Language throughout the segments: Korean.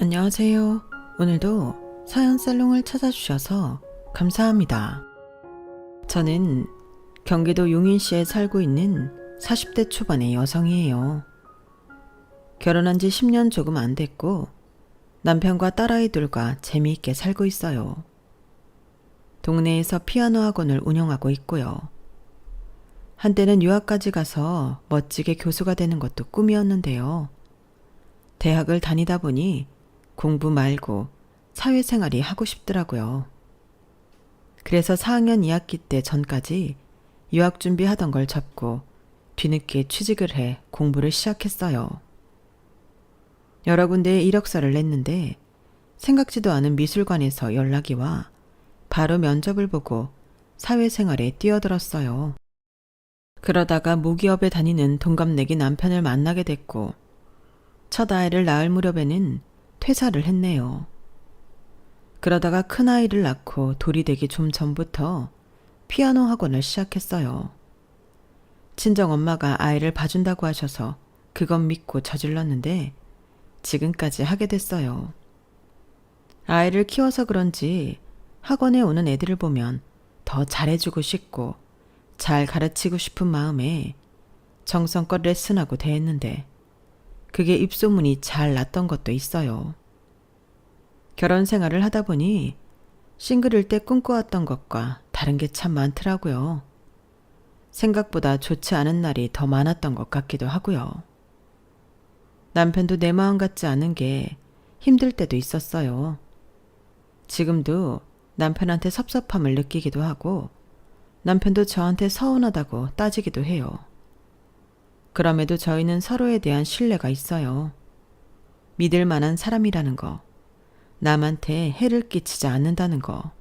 안녕하세요. 오늘도 사연 살롱을 찾아주셔서 감사합니다. 저는 경기도 용인시에 살고 있는 40대 초반의 여성이에요. 결혼한 지 10년 조금 안 됐고 남편과 딸아이들과 재미있게 살고 있어요. 동네에서 피아노 학원을 운영하고 있고요. 한때는 유학까지 가서 멋지게 교수가 되는 것도 꿈이었는데요. 대학을 다니다 보니 공부 말고 사회생활이 하고 싶더라고요. 그래서 4학년 2학기 때 전까지 유학 준비하던 걸 접고 뒤늦게 취직을 해 공부를 시작했어요. 여러 군데에 이력서를 냈는데 생각지도 않은 미술관에서 연락이 와 바로 면접을 보고 사회생활에 뛰어들었어요. 그러다가 모기업에 다니는 동갑내기 남편을 만나게 됐고 첫 아이를 낳을 무렵에는 퇴사를 했네요. 그러다가 큰아이를 낳고 돌이 되기 좀 전부터 피아노 학원을 시작했어요. 친정엄마가 아이를 봐준다고 하셔서 그건 믿고 저질렀는데 지금까지 하게 됐어요. 아이를 키워서 그런지 학원에 오는 애들을 보면 더 잘해주고 싶고 잘 가르치고 싶은 마음에 정성껏 레슨하고 대했는데 그게 입소문이 잘 났던 것도 있어요. 결혼 생활을 하다 보니 싱글일 때 꿈꿔왔던 것과 다른 게 참 많더라고요. 생각보다 좋지 않은 날이 더 많았던 것 같기도 하고요. 남편도 내 마음 같지 않은 게 힘들 때도 있었어요. 지금도 남편한테 섭섭함을 느끼기도 하고 남편도 저한테 서운하다고 따지기도 해요. 그럼에도 저희는 서로에 대한 신뢰가 있어요. 믿을 만한 사람이라는 거, 남한테 해를 끼치지 않는다는 거.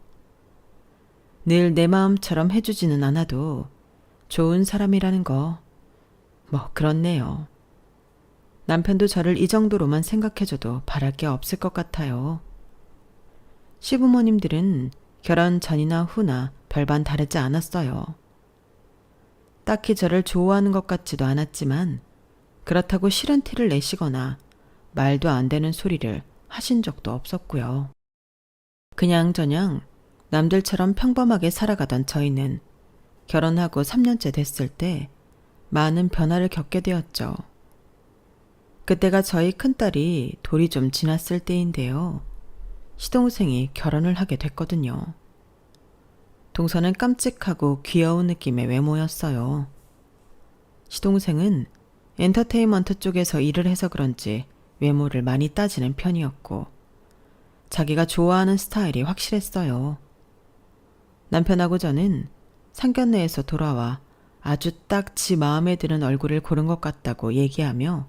늘 내 마음처럼 해주지는 않아도 좋은 사람이라는 거, 뭐 그렇네요. 남편도 저를 이 정도로만 생각해줘도 바랄 게 없을 것 같아요. 시부모님들은 결혼 전이나 후나 별반 다르지 않았어요. 딱히 저를 좋아하는 것 같지도 않았지만 그렇다고 싫은 티를 내시거나 말도 안 되는 소리를 하신 적도 없었고요. 그냥저냥 남들처럼 평범하게 살아가던 저희는 결혼하고 3년째 됐을 때 많은 변화를 겪게 되었죠. 그때가 저희 큰딸이 돌이 좀 지났을 때인데요. 시동생이 결혼을 하게 됐거든요. 동서는 깜찍하고 귀여운 느낌의 외모였어요. 시동생은 엔터테인먼트 쪽에서 일을 해서 그런지 외모를 많이 따지는 편이었고 자기가 좋아하는 스타일이 확실했어요. 남편하고 저는 상견례에서 돌아와 아주 딱 지 마음에 드는 얼굴을 고른 것 같다고 얘기하며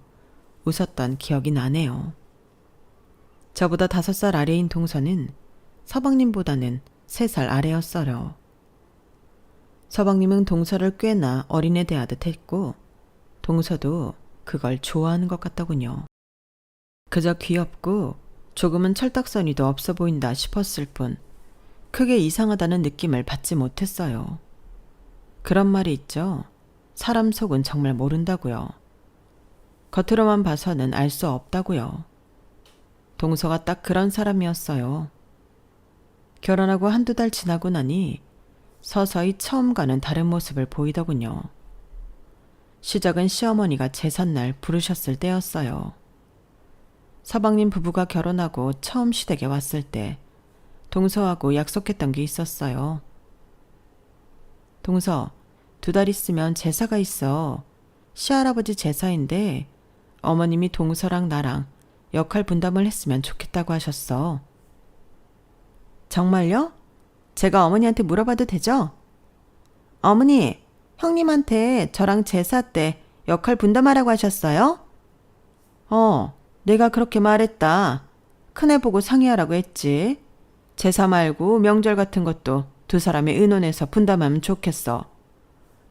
웃었던 기억이 나네요. 저보다 5살 아래인 동서는 서방님보다는 3살 아래였어요. 서방님은 동서를 꽤나 어린애 대하듯 했고 동서도 그걸 좋아하는 것 같더군요. 그저 귀엽고 조금은 철딱서니도 없어 보인다 싶었을 뿐 크게 이상하다는 느낌을 받지 못했어요. 그런 말이 있죠. 사람 속은 정말 모른다고요. 겉으로만 봐서는 알 수 없다고요. 동서가 딱 그런 사람이었어요. 결혼하고 1~2달 지나고 나니 서서히 처음과는 다른 모습을 보이더군요. 시작은 시어머니가 제삿날 부르셨을 때였어요. 서방님 부부가 결혼하고 처음 시댁에 왔을 때 동서하고 약속했던 게 있었어요. 동서, 2달 있으면 제사가 있어. 시할아버지 제사인데 어머님이 동서랑 나랑 역할 분담을 했으면 좋겠다고 하셨어. 정말요? 제가 어머니한테 물어봐도 되죠? 어머니, 형님한테 저랑 제사 때 역할 분담하라고 하셨어요? 내가 그렇게 말했다. 큰애 보고 상의하라고 했지. 제사 말고 명절 같은 것도 2사람이 의논해서 분담하면 좋겠어.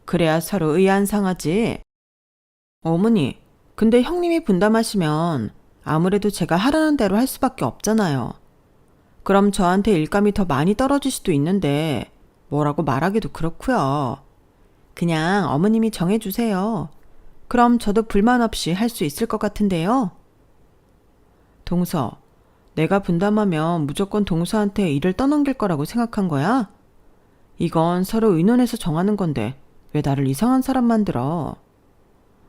그래야 서로 의 안 상하지. 어머니, 근데 형님이 분담하시면 아무래도 제가 하라는 대로 할 수밖에 없잖아요. 그럼 저한테 일감이 더 많이 떨어질 수도 있는데 뭐라고 말하기도 그렇고요. 그냥 어머님이 정해주세요. 그럼 저도 불만 없이 할 수 있을 것 같은데요. 동서, 내가 분담하면 무조건 동서한테 일을 떠넘길 거라고 생각한 거야? 이건 서로 의논해서 정하는 건데 왜 나를 이상한 사람 만들어?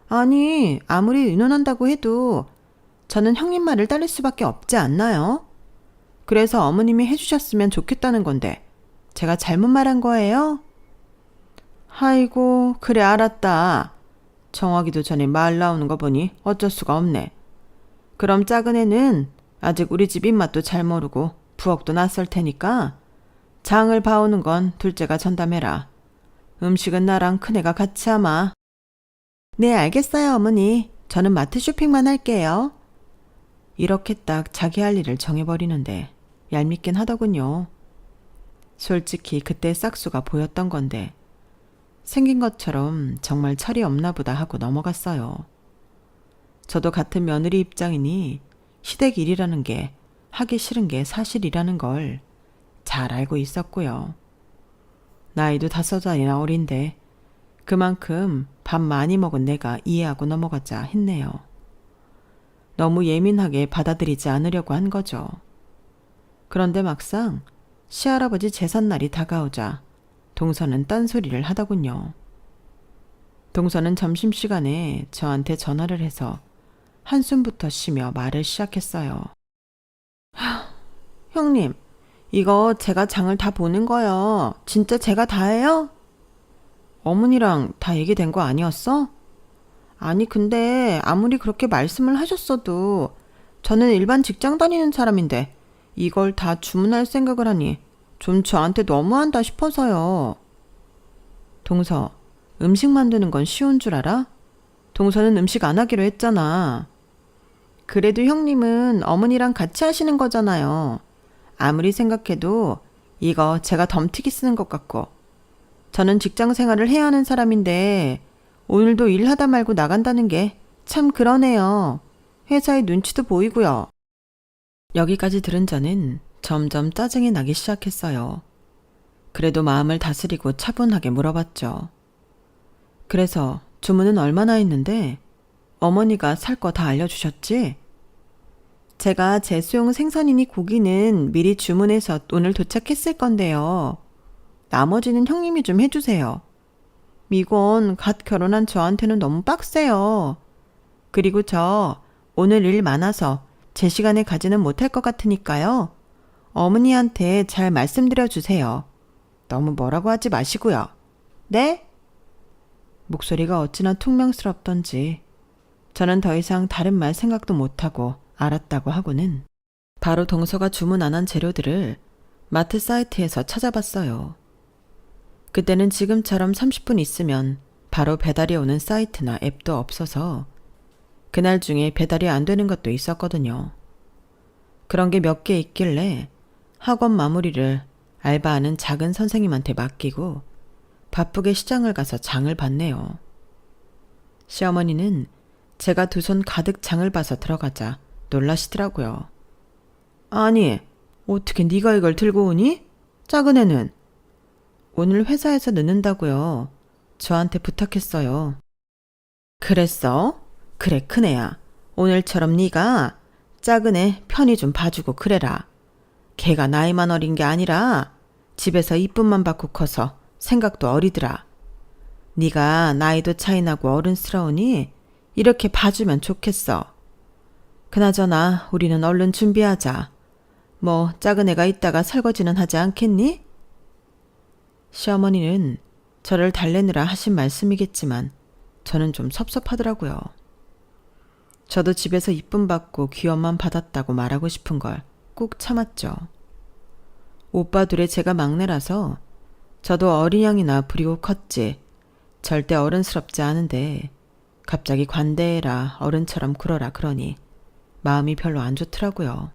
아니, 아무리 의논한다고 해도 저는 형님 말을 따를 수밖에 없지 않나요? 그래서 어머님이 해주셨으면 좋겠다는 건데 제가 잘못 말한 거예요? 아이고, 그래 알았다. 정하기도 전에 말 나오는 거 보니 어쩔 수가 없네. 그럼 작은 애는 아직 우리 집 입맛도 잘 모르고 부엌도 낯설 테니까 장을 봐오는 건 둘째가 전담해라. 음식은 나랑 큰애가 같이 하마. 네, 알겠어요, 어머니. 저는 마트 쇼핑만 할게요. 이렇게 딱 자기 할 일을 정해버리는데 얄밉긴 하더군요. 솔직히 그때 싹수가 보였던 건데 생긴 것처럼 정말 철이 없나 보다 하고 넘어갔어요. 저도 같은 며느리 입장이니 시댁 일이라는 게 하기 싫은 게 사실이라는 걸 잘 알고 있었고요. 나이도 5살이나 어린데 그만큼 밥 많이 먹은 내가 이해하고 넘어가자 했네요. 너무 예민하게 받아들이지 않으려고 한 거죠. 그런데 막상 시할아버지 제삿날이 다가오자 동서는 딴소리를 하더군요. 동서는 점심시간에 저한테 전화를 해서 한숨부터 쉬며 말을 시작했어요. 형님, 이거 제가 장을 다 보는 거요. 진짜 제가 다 해요? 어머니랑 다 얘기된 거 아니었어? 아니, 근데 아무리 그렇게 말씀을 하셨어도 저는 일반 직장 다니는 사람인데 이걸 다 주문할 생각을 하니 좀 저한테 너무한다 싶어서요. 동서, 음식 만드는 건 쉬운 줄 알아? 동서는 음식 안 하기로 했잖아. 그래도 형님은 어머니랑 같이 하시는 거잖아요. 아무리 생각해도 이거 제가 덤튀기 쓰는 것 같고 저는 직장 생활을 해야 하는 사람인데 오늘도 일하다 말고 나간다는 게 참 그러네요. 회사의 눈치도 보이고요. 여기까지 들은 저는 점점 짜증이 나기 시작했어요. 그래도 마음을 다스리고 차분하게 물어봤죠. 그래서 주문은 얼마나 했는데 어머니가 살 거 다 알려주셨지? 제가 제수용 생선이니 고기는 미리 주문해서 오늘 도착했을 건데요. 나머지는 형님이 좀 해주세요. 이건 갓 결혼한 저한테는 너무 빡세요. 그리고 저 오늘 일 많아서 제 시간에 가지는 못할 것 같으니까요. 어머니한테 잘 말씀드려 주세요. 너무 뭐라고 하지 마시고요. 네? 목소리가 어찌나 퉁명스럽던지 저는 더 이상 다른 말 생각도 못하고 알았다고 하고는 바로 동서가 주문 안 한 재료들을 마트 사이트에서 찾아봤어요. 그때는 지금처럼 30분 있으면 바로 배달이 오는 사이트나 앱도 없어서 그날 중에 배달이 안 되는 것도 있었거든요. 그런 게 몇 개 있길래 학원 마무리를 알바하는 작은 선생님한테 맡기고 바쁘게 시장을 가서 장을 봤네요. 시어머니는 제가 두 손 가득 장을 봐서 들어가자 놀라시더라고요. 아니, 어떻게 네가 이걸 들고 오니? 작은 애는? 오늘 회사에서 늦는다고요. 저한테 부탁했어요. 그랬어? 그래, 큰애야. 오늘처럼 네가 작은 애 편히 좀 봐주고 그래라. 걔가 나이만 어린 게 아니라 집에서 이쁨만 받고 커서 생각도 어리더라. 네가 나이도 차이 나고 어른스러우니 이렇게 봐주면 좋겠어. 그나저나 우리는 얼른 준비하자. 뭐 작은 애가 있다가 설거지는 하지 않겠니? 시어머니는 저를 달래느라 하신 말씀이겠지만 저는 좀 섭섭하더라고요. 저도 집에서 이쁨 받고 귀염만 받았다고 말하고 싶은 걸 꾹 참았죠. 오빠 둘에 제가 막내라서 저도 어린 양이나 부리고 컸지 절대 어른스럽지 않은데 갑자기 관대해라 어른처럼 굴어라 그러니 마음이 별로 안 좋더라고요.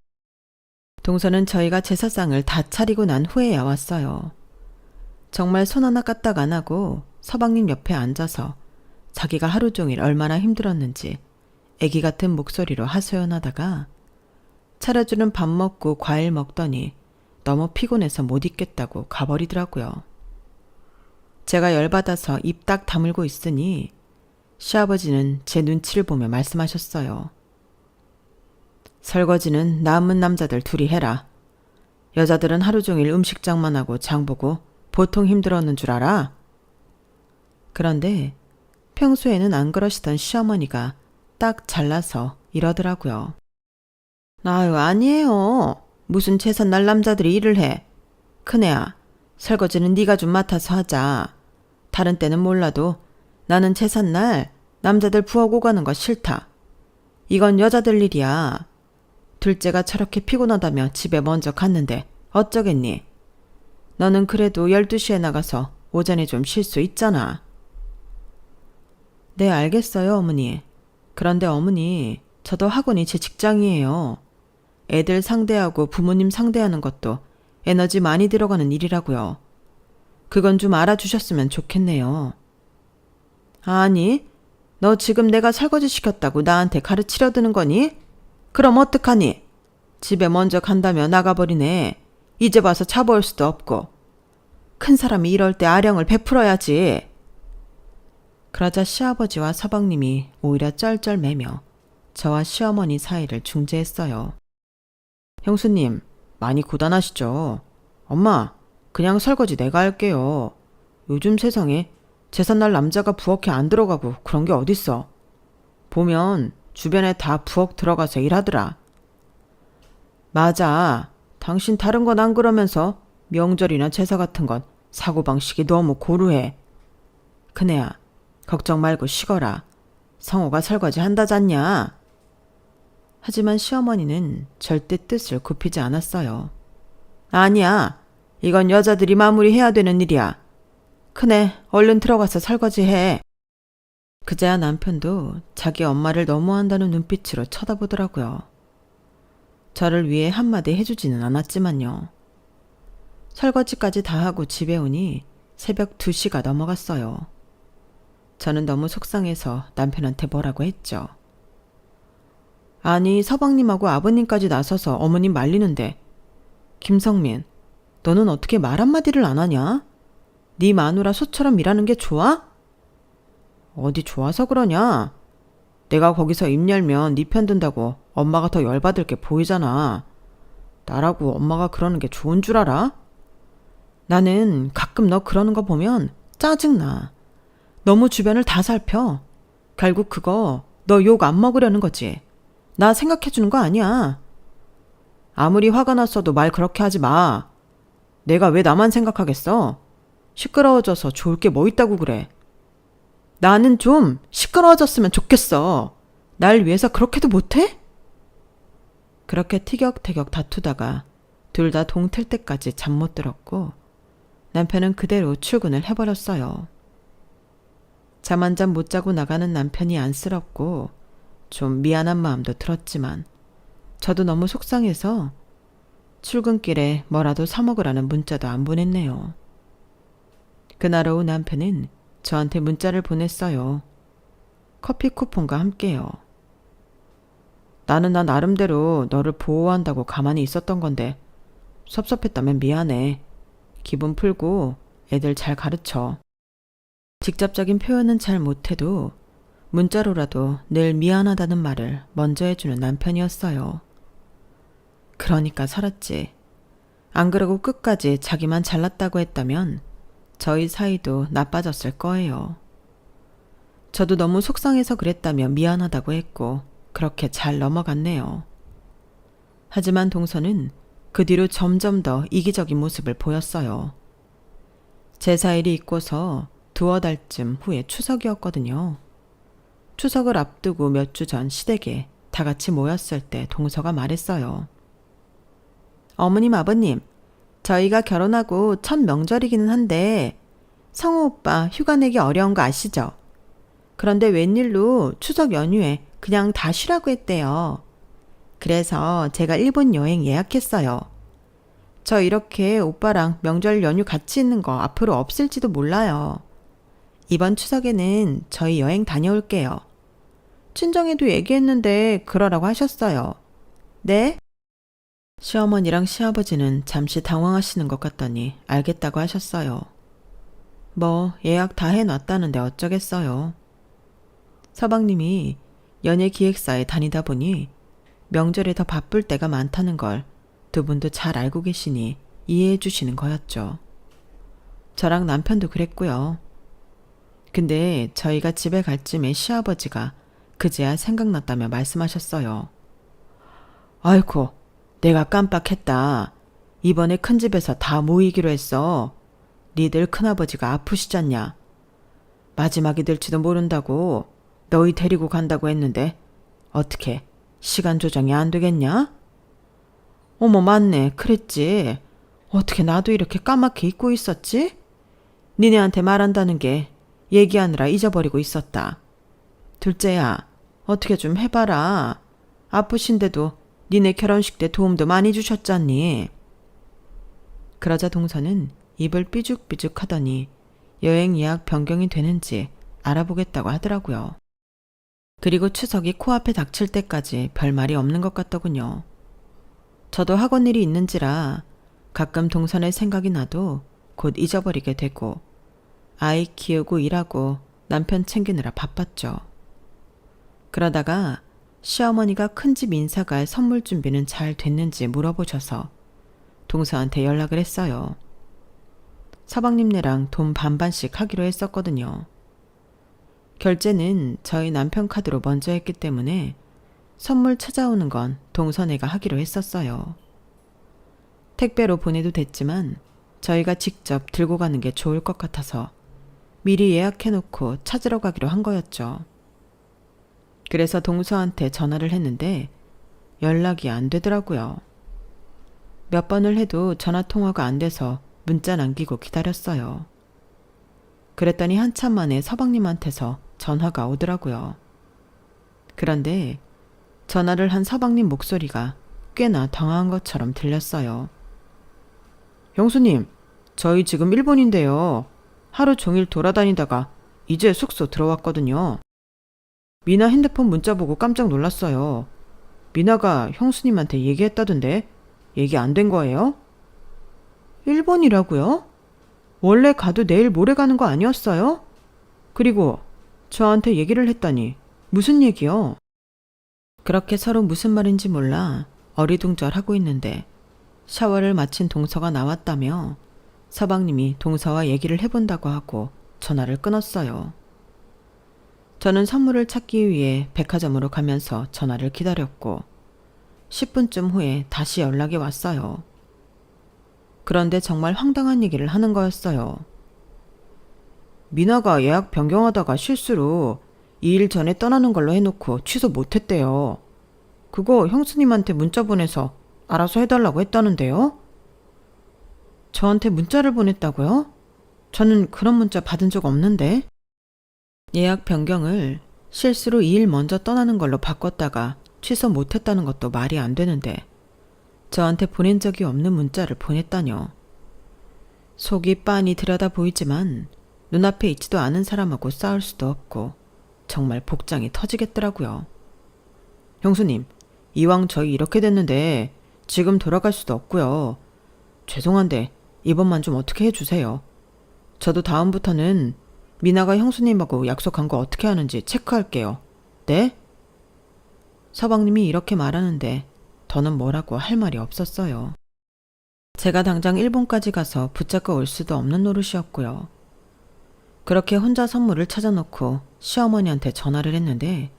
동서는 저희가 제사상을 다 차리고 난 후에야 왔어요. 정말 손 하나 까딱 안 하고 서방님 옆에 앉아서 자기가 하루 종일 얼마나 힘들었는지 애기 같은 목소리로 하소연하다가 차려주는 밥 먹고 과일 먹더니 너무 피곤해서 못 있겠다고 가버리더라고요. 제가 열받아서 입 딱 다물고 있으니 시아버지는 제 눈치를 보며 말씀하셨어요. 설거지는 남은 남자들 둘이 해라. 여자들은 하루 종일 음식장만 하고 장보고 보통 힘들었는 줄 알아? 그런데 평소에는 안 그러시던 시어머니가 딱 잘라서 이러더라고요. 아유, 아니에요. 무슨 제삿날 남자들이 일을 해. 큰애야, 설거지는 네가 좀 맡아서 하자. 다른 때는 몰라도 나는 제삿날 남자들 부엌 오가는 거 싫다. 이건 여자들 일이야. 둘째가 저렇게 피곤하다며 집에 먼저 갔는데 어쩌겠니? 너는 그래도 12시에 나가서 오전에 좀 쉴 수 있잖아. 네, 알겠어요, 어머니. 그런데 어머니, 저도 학원이 제 직장이에요. 애들 상대하고 부모님 상대하는 것도 에너지 많이 들어가는 일이라고요. 그건 좀 알아주셨으면 좋겠네요. 아니, 너 지금 내가 설거지 시켰다고 나한테 가르치려 드는 거니? 그럼 어떡하니? 집에 먼저 간다며 나가버리네. 이제 와서 차볼 수도 없고. 큰 사람이 이럴 때 아령을 베풀어야지. 그러자 시아버지와 서방님이 오히려 쩔쩔매며 저와 시어머니 사이를 중재했어요. 형수님, 많이 고단하시죠? 엄마, 그냥 설거지 내가 할게요. 요즘 세상에 제삿날 남자가 부엌에 안 들어가고 그런 게 어딨어. 보면 주변에 다 부엌 들어가서 일하더라. 맞아. 당신 다른 건 안 그러면서 명절이나 제사 같은 건 사고방식이 너무 고루해. 큰애야, 걱정 말고 쉬거라. 성호가 설거지 한다잖냐. 하지만 시어머니는 절대 뜻을 굽히지 않았어요. 아니야. 이건 여자들이 마무리해야 되는 일이야. 큰애, 얼른 들어가서 설거지해. 그제야 남편도 자기 엄마를 너무한다는 눈빛으로 쳐다보더라고요. 저를 위해 한마디 해주지는 않았지만요. 설거지까지 다 하고 집에 오니 새벽 2시가 넘어갔어요. 저는 너무 속상해서 남편한테 뭐라고 했죠. 아니, 서방님하고 아버님까지 나서서 어머님 말리는데 김성민, 너는 어떻게 말 한마디를 안 하냐? 네 마누라 소처럼 일하는 게 좋아? 어디 좋아서 그러냐? 내가 거기서 입 열면 네 편 든다고 엄마가 더 열받을 게 보이잖아. 나라고 엄마가 그러는 게 좋은 줄 알아? 나는 가끔 너 그러는 거 보면 짜증나. 너무 주변을 다 살펴. 결국 그거 너 욕 안 먹으려는 거지. 나 생각해 주는 거 아니야. 아무리 화가 났어도 말 그렇게 하지 마. 내가 왜 나만 생각하겠어? 시끄러워져서 좋을 게 뭐 있다고 그래. 나는 좀 시끄러워졌으면 좋겠어. 날 위해서 그렇게도 못해? 그렇게 티격태격 다투다가 둘 다 동틀 때까지 잠 못 들었고 남편은 그대로 출근을 해버렸어요. 잠 한 잠 못 자고 나가는 남편이 안쓰럽고 좀 미안한 마음도 들었지만 저도 너무 속상해서 출근길에 뭐라도 사 먹으라는 문자도 안 보냈네요. 그날 오후 남편은 저한테 문자를 보냈어요. 커피 쿠폰과 함께요. 나는 나 나름대로 너를 보호한다고 가만히 있었던 건데 섭섭했다면 미안해. 기분 풀고 애들 잘 가르쳐. 직접적인 표현은 잘 못해도 문자로라도 늘 미안하다는 말을 먼저 해주는 남편이었어요. 그러니까 살았지. 안 그러고 끝까지 자기만 잘났다고 했다면 저희 사이도 나빠졌을 거예요. 저도 너무 속상해서 그랬다며 미안하다고 했고 그렇게 잘 넘어갔네요. 하지만 동서는 그 뒤로 점점 더 이기적인 모습을 보였어요. 제사일이 있고서 두어 달쯤 후에 추석이었거든요. 추석을 앞두고 몇 주 전 시댁에 다 같이 모였을 때 동서가 말했어요. 어머님, 아버님, 저희가 결혼하고 첫 명절이기는 한데 성우 오빠 휴가 내기 어려운 거 아시죠? 그런데 웬일로 추석 연휴에 그냥 다 쉬라고 했대요. 그래서 제가 일본 여행 예약했어요. 저 이렇게 오빠랑 명절 연휴 같이 있는 거 앞으로 없을지도 몰라요. 이번 추석에는 저희 여행 다녀올게요. 친정에도 얘기했는데 그러라고 하셨어요. 네? 시어머니랑 시아버지는 잠시 당황하시는 것 같더니 알겠다고 하셨어요. 뭐 예약 다 해놨다는데 어쩌겠어요. 서방님이 연예기획사에 다니다 보니 명절에 더 바쁠 때가 많다는 걸 두 분도 잘 알고 계시니 이해해 주시는 거였죠. 저랑 남편도 그랬고요. 근데 저희가 집에 갈 쯤에 시아버지가 그제야 생각났다며 말씀하셨어요. 아이고, 내가 깜빡했다. 이번에 큰 집에서 다 모이기로 했어. 니들 큰아버지가 아프시잖냐. 마지막이 될지도 모른다고 너희 데리고 간다고 했는데 어떻게 시간 조정이 안 되겠냐? 어머, 맞네. 그랬지. 어떻게 나도 이렇게 까맣게 잊고 있었지? 니네한테 말한다는 게 얘기하느라 잊어버리고 있었다. 둘째야, 어떻게 좀 해봐라. 아프신데도 니네 결혼식 때 도움도 많이 주셨잖니. 그러자 동서는 입을 삐죽삐죽 하더니 여행 예약 변경이 되는지 알아보겠다고 하더라고요. 그리고 추석이 코앞에 닥칠 때까지 별말이 없는 것 같더군요. 저도 학원 일이 있는지라 가끔 동선의 생각이 나도 곧 잊어버리게 되고 아이 키우고 일하고 남편 챙기느라 바빴죠. 그러다가 시어머니가 큰집 인사갈 선물 준비는 잘 됐는지 물어보셔서 동서한테 연락을 했어요. 서방님네랑 돈 반반씩 하기로 했었거든요. 결제는 저희 남편 카드로 먼저 했기 때문에 선물 찾아오는 건 동서네가 하기로 했었어요. 택배로 보내도 됐지만 저희가 직접 들고 가는 게 좋을 것 같아서 미리 예약해놓고 찾으러 가기로 한 거였죠. 그래서 동서한테 전화를 했는데 연락이 안 되더라고요. 몇 번을 해도 전화 통화가 안 돼서 문자 남기고 기다렸어요. 그랬더니 한참 만에 서방님한테서 전화가 오더라고요. 그런데 전화를 한 서방님 목소리가 꽤나 당황한 것처럼 들렸어요. 형수님, 저희 지금 일본인데요. 하루 종일 돌아다니다가 이제 숙소 들어왔거든요. 미나 핸드폰 문자 보고 깜짝 놀랐어요. 미나가 형수님한테 얘기했다던데 얘기 안 된 거예요? 일본이라고요? 원래 가도 내일 모레 가는 거 아니었어요? 그리고 저한테 얘기를 했다니 무슨 얘기요? 그렇게 서로 무슨 말인지 몰라 어리둥절하고 있는데 샤워를 마친 동서가 나왔다며 서방님이 동서와 얘기를 해본다고 하고 전화를 끊었어요. 저는 선물을 찾기 위해 백화점으로 가면서 전화를 기다렸고 10분쯤 후에 다시 연락이 왔어요. 그런데 정말 황당한 얘기를 하는 거였어요. 미나가 예약 변경하다가 실수로 2일 전에 떠나는 걸로 해놓고 취소 못했대요. 그거 형수님한테 문자 보내서 알아서 해달라고 했다는데요? 저한테 문자를 보냈다고요? 저는 그런 문자 받은 적 없는데. 예약 변경을 실수로 2일 먼저 떠나는 걸로 바꿨다가 취소 못했다는 것도 말이 안 되는데 저한테 보낸 적이 없는 문자를 보냈다뇨. 속이 빤히 들여다 보이지만 눈앞에 있지도 않은 사람하고 싸울 수도 없고 정말 복장이 터지겠더라고요. 형수님, 이왕 저희 이렇게 됐는데 지금 돌아갈 수도 없고요. 죄송한데 이번만 좀 어떻게 해주세요. 저도 다음부터는 미나가 형수님하고 약속한 거 어떻게 하는지 체크할게요. 네? 서방님이 이렇게 말하는데 더는 뭐라고 할 말이 없었어요. 제가 당장 일본까지 가서 붙잡고 올 수도 없는 노릇이었고요. 그렇게 혼자 선물을 찾아놓고 시어머니한테 전화를 했는데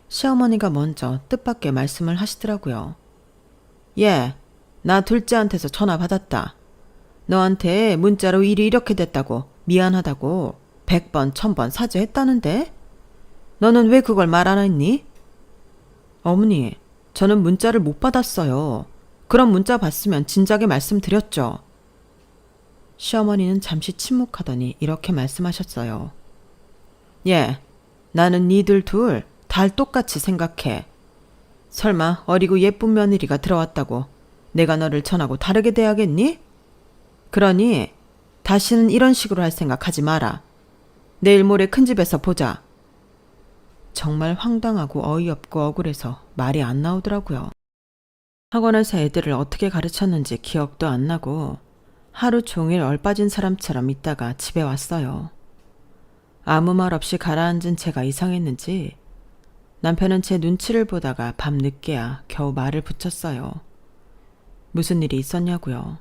시어머니가 먼저 뜻밖의 말씀을 하시더라고요. 예, 나 둘째한테서 전화 받았다. 너한테 문자로 일이 이렇게 됐다고 미안하다고 100번 1000번 사죄했다는데? 너는 왜 그걸 말 안 했니? 어머니, 저는 문자를 못 받았어요. 그런 문자 받으면 진작에 말씀드렸죠. 시어머니는 잠시 침묵하더니 이렇게 말씀하셨어요. 예, 나는 니들 둘 다 똑같이 생각해. 설마 어리고 예쁜 며느리가 들어왔다고 내가 너를 전하고 다르게 대하겠니? 그러니 다시는 이런 식으로 할 생각 하지 마라. 내일 모레 큰 집에서 보자. 정말 황당하고 어이없고 억울해서 말이 안 나오더라고요. 학원에서 애들을 어떻게 가르쳤는지 기억도 안 나고 하루 종일 얼빠진 사람처럼 있다가 집에 왔어요. 아무 말 없이 가라앉은 제가 이상했는지 남편은 제 눈치를 보다가 밤늦게야 겨우 말을 붙였어요. 무슨 일이 있었냐고요.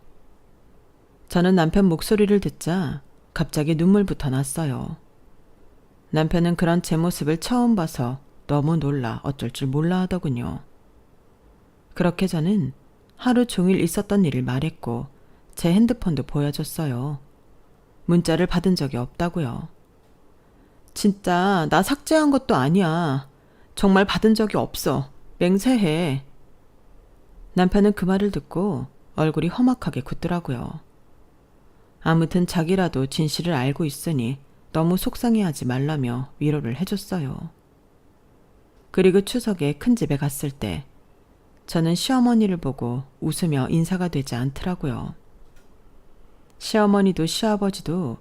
저는 남편 목소리를 듣자 갑자기 눈물부터 났어요. 남편은 그런 제 모습을 처음 봐서 너무 놀라 어쩔 줄 몰라 하더군요. 그렇게 저는 하루 종일 있었던 일을 말했고 제 핸드폰도 보여줬어요. 문자를 받은 적이 없다고요. 진짜 나 삭제한 것도 아니야. 정말 받은 적이 없어. 맹세해. 남편은 그 말을 듣고 얼굴이 험악하게 굳더라고요. 아무튼 자기라도 진실을 알고 있으니 너무 속상해하지 말라며 위로를 해줬어요. 그리고 추석에 큰 집에 갔을 때 저는 시어머니를 보고 웃으며 인사가 되지 않더라고요. 시어머니도 시아버지도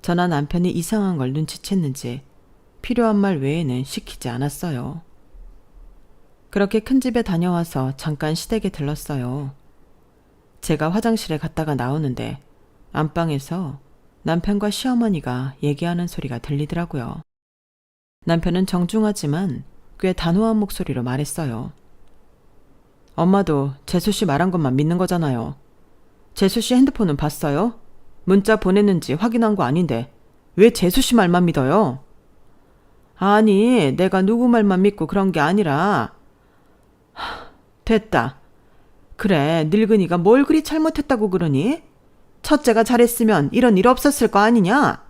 저나 남편이 이상한 걸 눈치챘는지 필요한 말 외에는 시키지 않았어요. 그렇게 큰 집에 다녀와서 잠깐 시댁에 들렀어요. 제가 화장실에 갔다가 나오는데 안방에서 남편과 시어머니가 얘기하는 소리가 들리더라고요. 남편은 정중하지만 꽤 단호한 목소리로 말했어요. 엄마도 재수 씨 말한 것만 믿는 거잖아요. 재수 씨 핸드폰은 봤어요? 문자 보냈는지 확인한 거 아닌데 왜 재수 씨 말만 믿어요? 아니, 내가 누구 말만 믿고 그런 게 아니라 됐다. 그래, 늙은이가 뭘 그리 잘못했다고 그러니? 첫째가 잘했으면 이런 일 없었을 거 아니냐?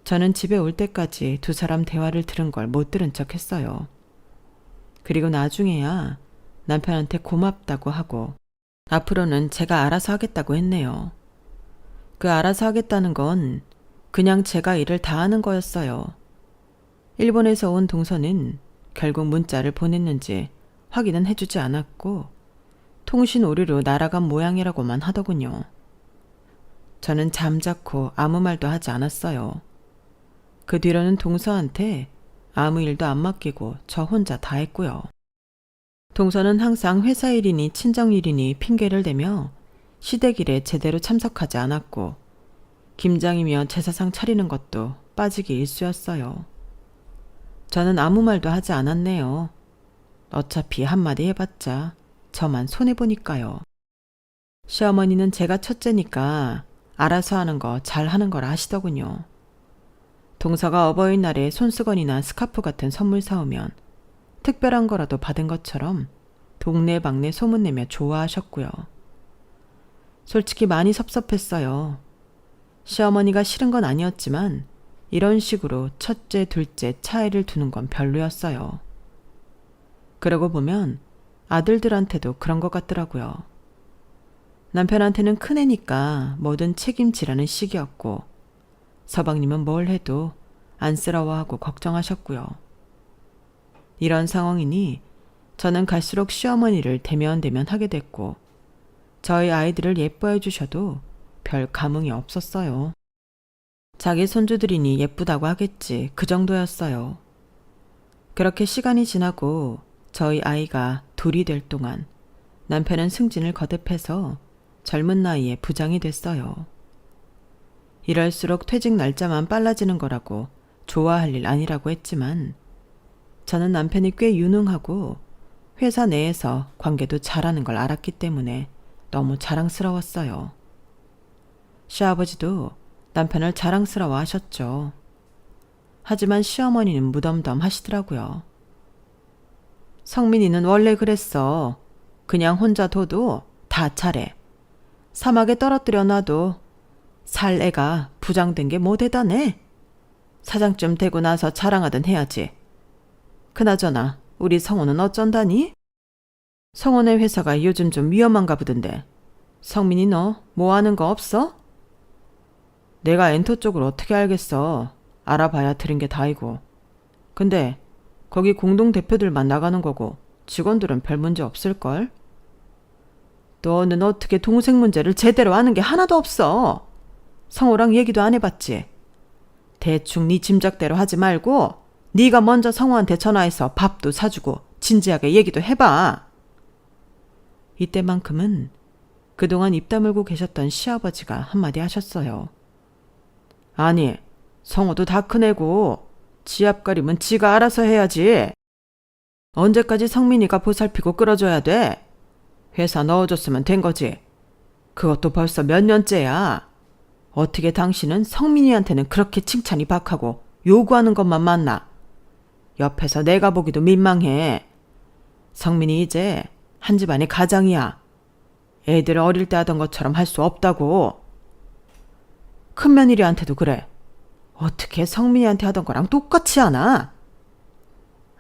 저는 집에 올 때까지 두 사람 대화를 들은 걸 못 들은 척 했어요. 그리고 나중에야 남편한테 고맙다고 하고 앞으로는 제가 알아서 하겠다고 했네요. 그 알아서 하겠다는 건 그냥 제가 일을 다 하는 거였어요. 일본에서 온 동서는 결국 문자를 보냈는지 확인은 해주지 않았고 통신 오류로 날아간 모양이라고만 하더군요. 저는 잠자코 아무 말도 하지 않았어요. 그 뒤로는 동서한테 아무 일도 안 맡기고 저 혼자 다 했고요. 동서는 항상 회사 일이니 친정 일이니 핑계를 대며 시댁일에 제대로 참석하지 않았고 김장이며 제사상 차리는 것도 빠지기 일쑤였어요. 저는 아무 말도 하지 않았네요. 어차피 한마디 해봤자 저만 손해보니까요. 시어머니는 제가 첫째니까 알아서 하는 거 잘하는 거라 하시더군요. 동서가 어버이날에 손수건이나 스카프 같은 선물 사오면 특별한 거라도 받은 것처럼 동네방네 소문내며 좋아하셨고요. 솔직히 많이 섭섭했어요. 시어머니가 싫은 건 아니었지만 이런 식으로 첫째, 둘째 차이를 두는 건 별로였어요. 그러고 보면 아들들한테도 그런 것 같더라고요. 남편한테는 큰애니까 뭐든 책임지라는 식이었고 서방님은 뭘 해도 안쓰러워하고 걱정하셨고요. 이런 상황이니 저는 갈수록 시어머니를 대면대면 하게 됐고 저희 아이들을 예뻐해 주셔도 별 감흥이 없었어요. 자기 손주들이니 예쁘다고 하겠지 그 정도였어요. 그렇게 시간이 지나고 저희 아이가 둘이 될 동안 남편은 승진을 거듭해서 젊은 나이에 부장이 됐어요. 이럴수록 퇴직 날짜만 빨라지는 거라고 좋아할 일 아니라고 했지만 저는 남편이 꽤 유능하고 회사 내에서 관계도 잘하는 걸 알았기 때문에 너무 자랑스러웠어요. 시아버지도 남편을 자랑스러워 하셨죠. 하지만 시어머니는 무덤덤 하시더라고요. 성민이는 원래 그랬어. 그냥 혼자 둬도 다 잘해. 사막에 떨어뜨려 놔도 살 애가 부장된 게 뭐 대단해. 사장쯤 되고 나서 자랑하든 해야지. 그나저나 우리 성호는 어쩐다니? 성호네 회사가 요즘 좀 위험한가 보던데. 성민이 너 뭐 하는 거 없어? 내가 엔터 쪽을 어떻게 알겠어. 알아봐야 들은 게 다이고. 근데 거기 공동대표들만 나가는 거고 직원들은 별 문제 없을걸? 너는 어떻게 동생 문제를 제대로 아는 게 하나도 없어. 성호랑 얘기도 안 해봤지. 대충 네 짐작대로 하지 말고 네가 먼저 성호한테 전화해서 밥도 사주고 진지하게 얘기도 해봐. 이때만큼은 그동안 입 다물고 계셨던 시아버지가 한마디 하셨어요. 아니, 성호도 다 큰 애고 지 앞가림은 지가 알아서 해야지. 언제까지 성민이가 보살피고 끌어줘야 돼? 회사 넣어줬으면 된 거지. 그것도 벌써 몇 년째야. 어떻게 당신은 성민이한테는 그렇게 칭찬이 박하고 요구하는 것만 맞나? 옆에서 내가 보기도 민망해. 성민이 이제 한 집안의 가장이야. 애들 어릴 때 하던 것처럼 할 수 없다고. 큰 며느리한테도 그래. 어떻게 성민이한테 하던 거랑 똑같이 하나?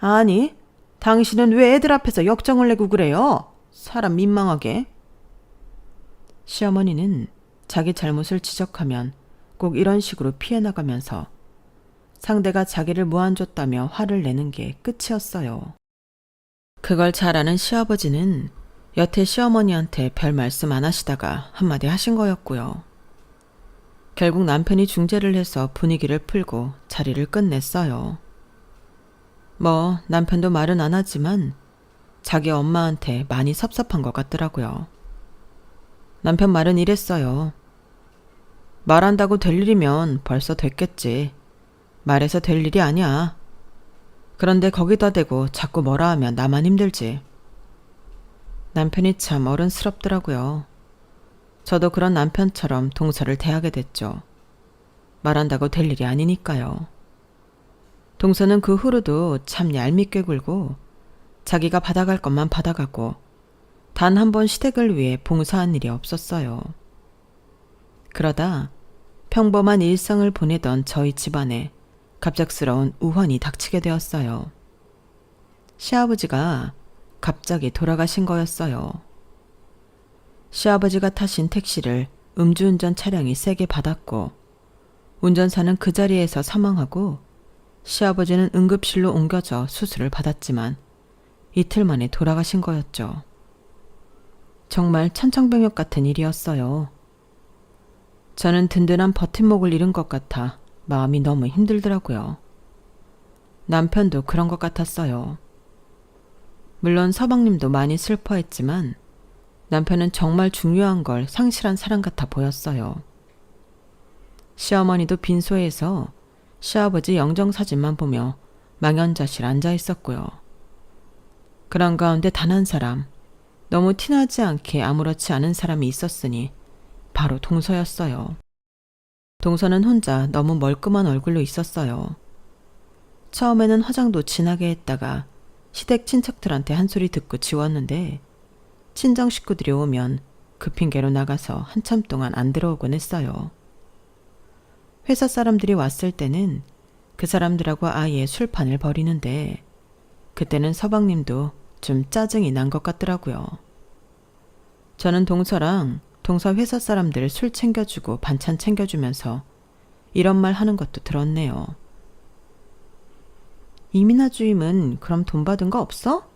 아니, 당신은 왜 애들 앞에서 역정을 내고 그래요? 사람 민망하게. 시어머니는 자기 잘못을 지적하면 꼭 이런 식으로 피해 나가면서 상대가 자기를 무안줬다며 화를 내는 게 끝이었어요. 그걸 잘 아는 시아버지는 여태 시어머니한테 별 말씀 안 하시다가 한마디 하신 거였고요. 결국 남편이 중재를 해서 분위기를 풀고 자리를 끝냈어요. 뭐 남편도 말은 안 하지만 자기 엄마한테 많이 섭섭한 것 같더라고요. 남편 말은 이랬어요. 말한다고 될 일이면 벌써 됐겠지. 말해서 될 일이 아니야. 그런데 거기다 대고 자꾸 뭐라 하면 나만 힘들지. 남편이 참 어른스럽더라고요. 저도 그런 남편처럼 동서를 대하게 됐죠. 말한다고 될 일이 아니니까요. 동서는 그 후로도 참 얄밉게 굴고 자기가 받아갈 것만 받아가고 단 한 번 시댁을 위해 봉사한 일이 없었어요. 그러다 평범한 일상을 보내던 저희 집안에 갑작스러운 우환이 닥치게 되었어요. 시아버지가 갑자기 돌아가신 거였어요. 시아버지가 타신 택시를 음주운전 차량이 세게 받았고 운전사는 그 자리에서 사망하고 시아버지는 응급실로 옮겨져 수술을 받았지만 이틀 만에 돌아가신 거였죠. 정말 천청병역 같은 일이었어요. 저는 든든한 버팀목을 잃은 것 같아 마음이 너무 힘들더라고요. 남편도 그런 것 같았어요. 물론 서방님도 많이 슬퍼했지만 남편은 정말 중요한 걸 상실한 사람 같아 보였어요. 시어머니도 빈소에서 시아버지 영정사진만 보며 망연자실 앉아 있었고요. 그런 가운데 단 한 사람, 너무 티나지 않게 아무렇지 않은 사람이 있었으니 바로 동서였어요. 동서는 혼자 너무 멀끔한 얼굴로 있었어요. 처음에는 화장도 진하게 했다가 시댁 친척들한테 한 소리 듣고 지웠는데 친정 식구들이 오면 그 핑계로 나가서 한참 동안 안 들어오곤 했어요. 회사 사람들이 왔을 때는 그 사람들하고 아예 술판을 벌이는데 그때는 서방님도 좀 짜증이 난 것 같더라고요. 저는 동서랑 동서 회사 사람들 술 챙겨주고 반찬 챙겨주면서 이런 말 하는 것도 들었네요. 이민아 주임은 그럼 돈 받은 거 없어?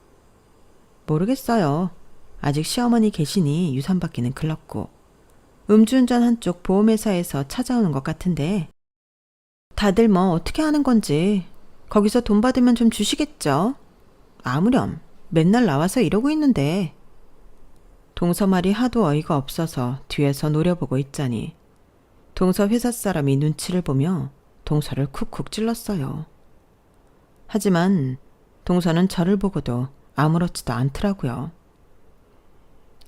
모르겠어요. 아직 시어머니 계시니 유산 받기는 글렀고 음주운전 한쪽 보험회사에서 찾아오는 것 같은데 다들 뭐 어떻게 하는 건지 거기서 돈 받으면 좀 주시겠죠? 아무렴 맨날 나와서 이러고 있는데. 동서 말이 하도 어이가 없어서 뒤에서 노려보고 있자니 동서 회사 사람이 눈치를 보며 동서를 쿡쿡 찔렀어요. 하지만 동서는 저를 보고도 아무렇지도 않더라고요.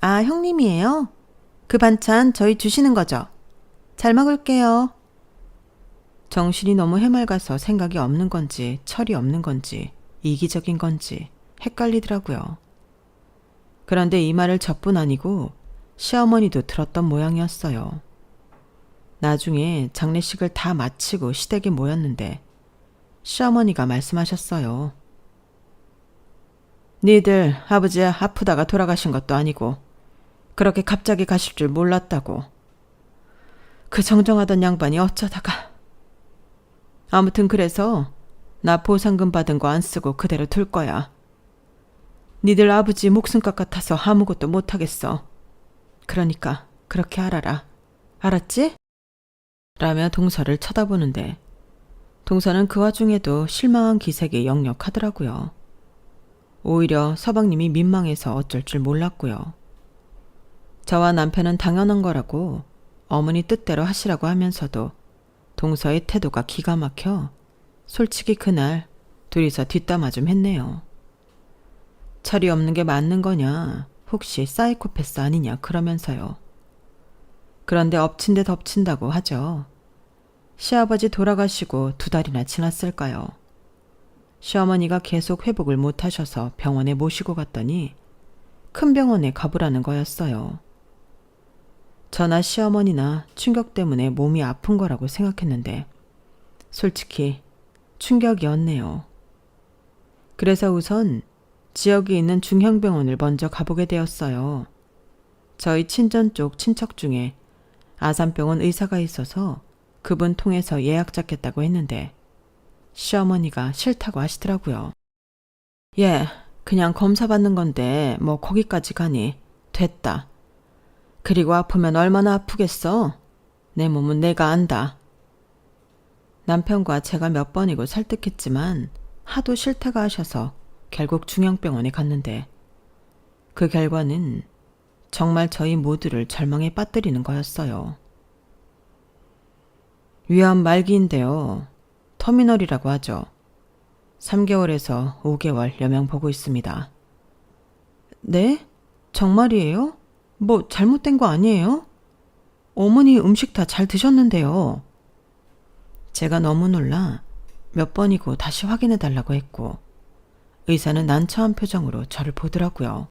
아, 형님이에요? 그 반찬 저희 주시는 거죠? 잘 먹을게요. 정신이 너무 해맑아서 생각이 없는 건지 철이 없는 건지 이기적인 건지 헷갈리더라고요. 그런데 이 말을 저뿐 아니고 시어머니도 들었던 모양이었어요. 나중에 장례식을 다 마치고 시댁에 모였는데 시어머니가 말씀하셨어요. 니들 아버지 아프다가 돌아가신 것도 아니고 그렇게 갑자기 가실 줄 몰랐다고. 그 정정하던 양반이 어쩌다가. 아무튼 그래서 나 보상금 받은 거 안 쓰고 그대로 둘 거야. 니들 아버지 목숨값 같아서 아무것도 못하겠어. 그러니까 그렇게 알아라. 알았지? 라며 동서를 쳐다보는데 동서는 그 와중에도 실망한 기색이 역력하더라고요. 오히려 서방님이 민망해서 어쩔 줄 몰랐고요. 저와 남편은 당연한 거라고 어머니 뜻대로 하시라고 하면서도 동서의 태도가 기가 막혀 솔직히 그날 둘이서 뒷담화 좀 했네요. 철이 없는 게 맞는 거냐, 혹시 사이코패스 아니냐 그러면서요. 그런데 엎친 데 덮친다고 하죠. 시아버지 돌아가시고 2달이나 지났을까요? 시어머니가 계속 회복을 못하셔서 병원에 모시고 갔더니 큰 병원에 가보라는 거였어요. 저나 시어머니나 충격 때문에 몸이 아픈 거라고 생각했는데 솔직히 충격이었네요. 그래서 우선 지역에 있는 중형병원을 먼저 가보게 되었어요. 저희 친전 쪽 친척 중에 아산병원 의사가 있어서 그분 통해서 예약 잡겠다고 했는데 시어머니가 싫다고 하시더라고요. 예, 그냥 검사 받는 건데 뭐 거기까지 가니 됐다. 그리고 아프면 얼마나 아프겠어? 내 몸은 내가 안다. 남편과 제가 몇 번이고 설득했지만 하도 싫다고 하셔서 결국 중형병원에 갔는데 그 결과는 정말 저희 모두를 절망에 빠뜨리는 거였어요. 위암 말기인데요. 터미널이라고 하죠. 3개월에서 5개월 여명 보고 있습니다. 네? 정말이에요? 뭐 잘못된 거 아니에요? 어머니 음식 다 잘 드셨는데요. 제가 너무 놀라 몇 번이고 다시 확인해 달라고 했고 의사는 난처한 표정으로 저를 보더라고요.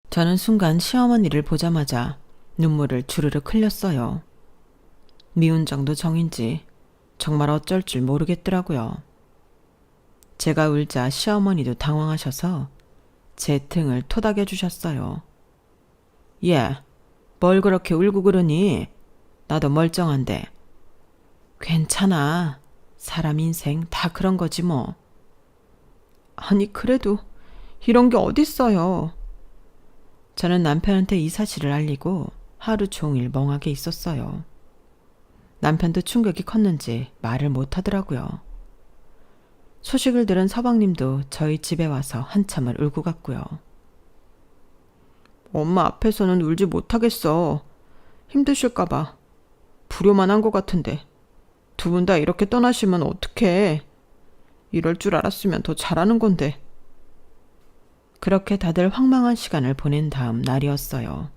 저는 순간 시어머니를 보자마자 눈물을 주르륵 흘렸어요. 미운 정도 정인지 정말 어쩔 줄 모르겠더라고요. 제가 울자 시어머니도 당황하셔서 제 등을 토닥여 주셨어요. 예, 뭘 그렇게 울고 그러니? 나도 멀쩡한데. 괜찮아. 사람 인생 다 그런 거지 뭐. 아니 그래도 이런 게 어딨어요. 저는 남편한테 이 사실을 알리고 하루 종일 멍하게 있었어요. 남편도 충격이 컸는지 말을 못 하더라고요. 소식을 들은 서방님도 저희 집에 와서 한참을 울고 갔고요. 엄마 앞에서는 울지 못하겠어. 힘드실까봐. 불효만 한 것 같은데. 2분 다 이렇게 떠나시면 어떡해. 이럴 줄 알았으면 더 잘하는 건데. 그렇게 다들 황망한 시간을 보낸 다음 날이었어요.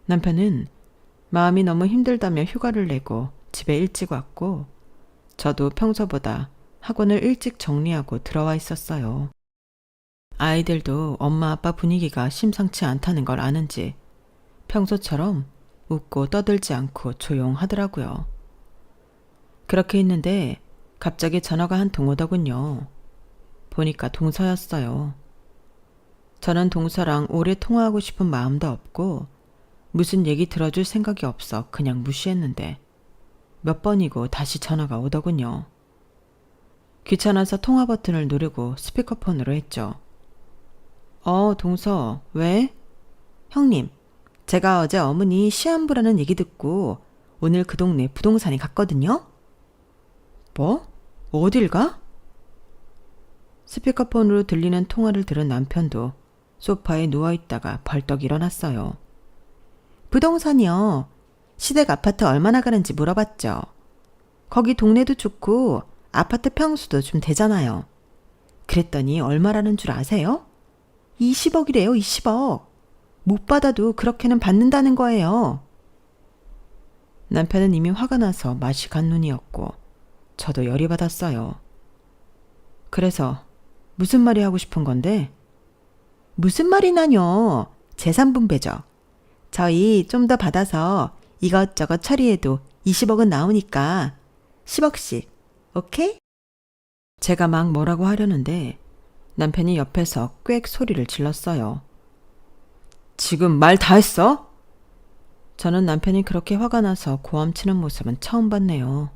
남편은 마음이 너무 힘들다며 휴가를 내고 집에 일찍 왔고 저도 평소보다 학원을 일찍 정리하고 들어와 있었어요. 아이들도 엄마 아빠 분위기가 심상치 않다는 걸 아는지 평소처럼 웃고 떠들지 않고 조용하더라고요. 그렇게 있는데 갑자기 전화가 한 통 오더군요. 보니까 동서였어요. 저는 동서랑 오래 통화하고 싶은 마음도 없고 무슨 얘기 들어줄 생각이 없어 그냥 무시했는데 몇 번이고 다시 전화가 오더군요. 귀찮아서 통화 버튼을 누르고 스피커폰으로 했죠. 동서, 왜? 형님, 제가 어제 어머니 시험 보라는 얘기 듣고 오늘 그 동네 부동산에 갔거든요? 뭐? 어딜 가? 스피커폰으로 들리는 통화를 들은 남편도 소파에 누워있다가 벌떡 일어났어요. 부동산이요. 시댁 아파트 얼마나 가는지 물어봤죠. 거기 동네도 좋고 아파트 평수도 좀 되잖아요. 그랬더니 얼마라는 줄 아세요? 20억이래요, 20억. 못 받아도 그렇게는 받는다는 거예요. 남편은 이미 화가 나서 맛이 간 눈이었고 저도 열이 받았어요. 그래서 무슨 말이 하고 싶은 건데? 무슨 말이나뇨. 재산분배죠. 저희 좀 더 받아서 이것저것 처리해도 20억은 나오니까 10억씩. 오케이? 제가 막 뭐라고 하려는데 남편이 옆에서 꽥 소리를 질렀어요. 지금 말 다 했어? 저는 남편이 그렇게 화가 나서 고함치는 모습은 처음 봤네요.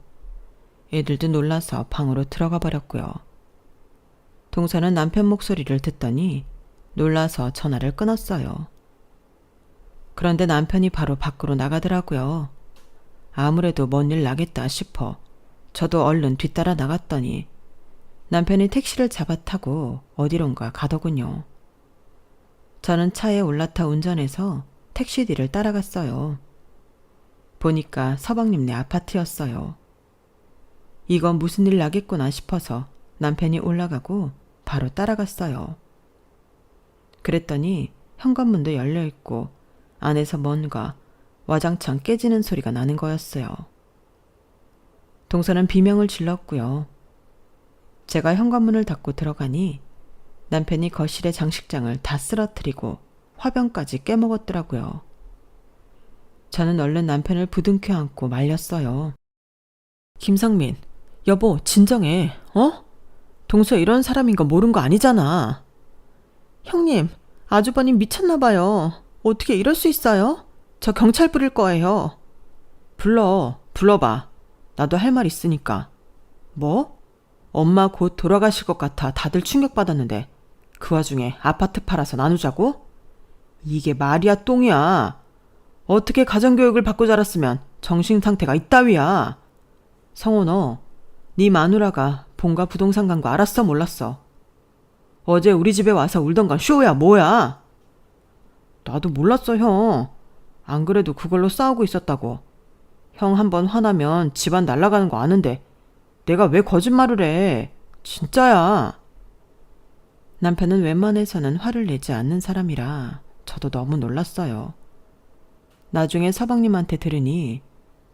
애들도 놀라서 방으로 들어가 버렸고요. 동서는 남편 목소리를 듣더니 놀라서 전화를 끊었어요. 그런데 남편이 바로 밖으로 나가더라고요. 아무래도 뭔 일 나겠다 싶어 저도 얼른 뒤따라 나갔더니 남편이 택시를 잡아 타고 어디론가 가더군요. 저는 차에 올라타 운전해서 택시 뒤를 따라갔어요. 보니까 서방님네 아파트였어요. 이건 무슨 일 나겠구나 싶어서 남편이 올라가고 바로 따라갔어요. 그랬더니 현관문도 열려있고 안에서 뭔가 와장창 깨지는 소리가 나는 거였어요. 동서는 비명을 질렀고요. 제가 현관문을 닫고 들어가니 남편이 거실의 장식장을 다 쓰러뜨리고 화병까지 깨먹었더라고요. 저는 얼른 남편을 부둥켜 안고 말렸어요. 김상민, 여보 진정해. 동서 이런 사람인 거 모른 거 아니잖아. 형님, 아주버님 미쳤나 봐요. 어떻게 이럴 수 있어요? 저 경찰 부를 거예요. 불러봐. 나도 할 말 있으니까. 뭐? 엄마 곧 돌아가실 것 같아 다들 충격받았는데 그 와중에 아파트 팔아서 나누자고? 이게 말이야 똥이야. 어떻게 가정교육을 받고 자랐으면 정신상태가 이따위야. 성호 너, 네 마누라가 본가 부동산 간 거 알았어 몰랐어? 어제 우리 집에 와서 울던 건 쇼야 뭐야? 나도 몰랐어 형. 안 그래도 그걸로 싸우고 있었다고. 형 한번 화나면 집안 날아가는 거 아는데 내가 왜 거짓말을 해. 진짜야. 남편은 웬만해서는 화를 내지 않는 사람이라 저도 너무 놀랐어요. 나중에 서방님한테 들으니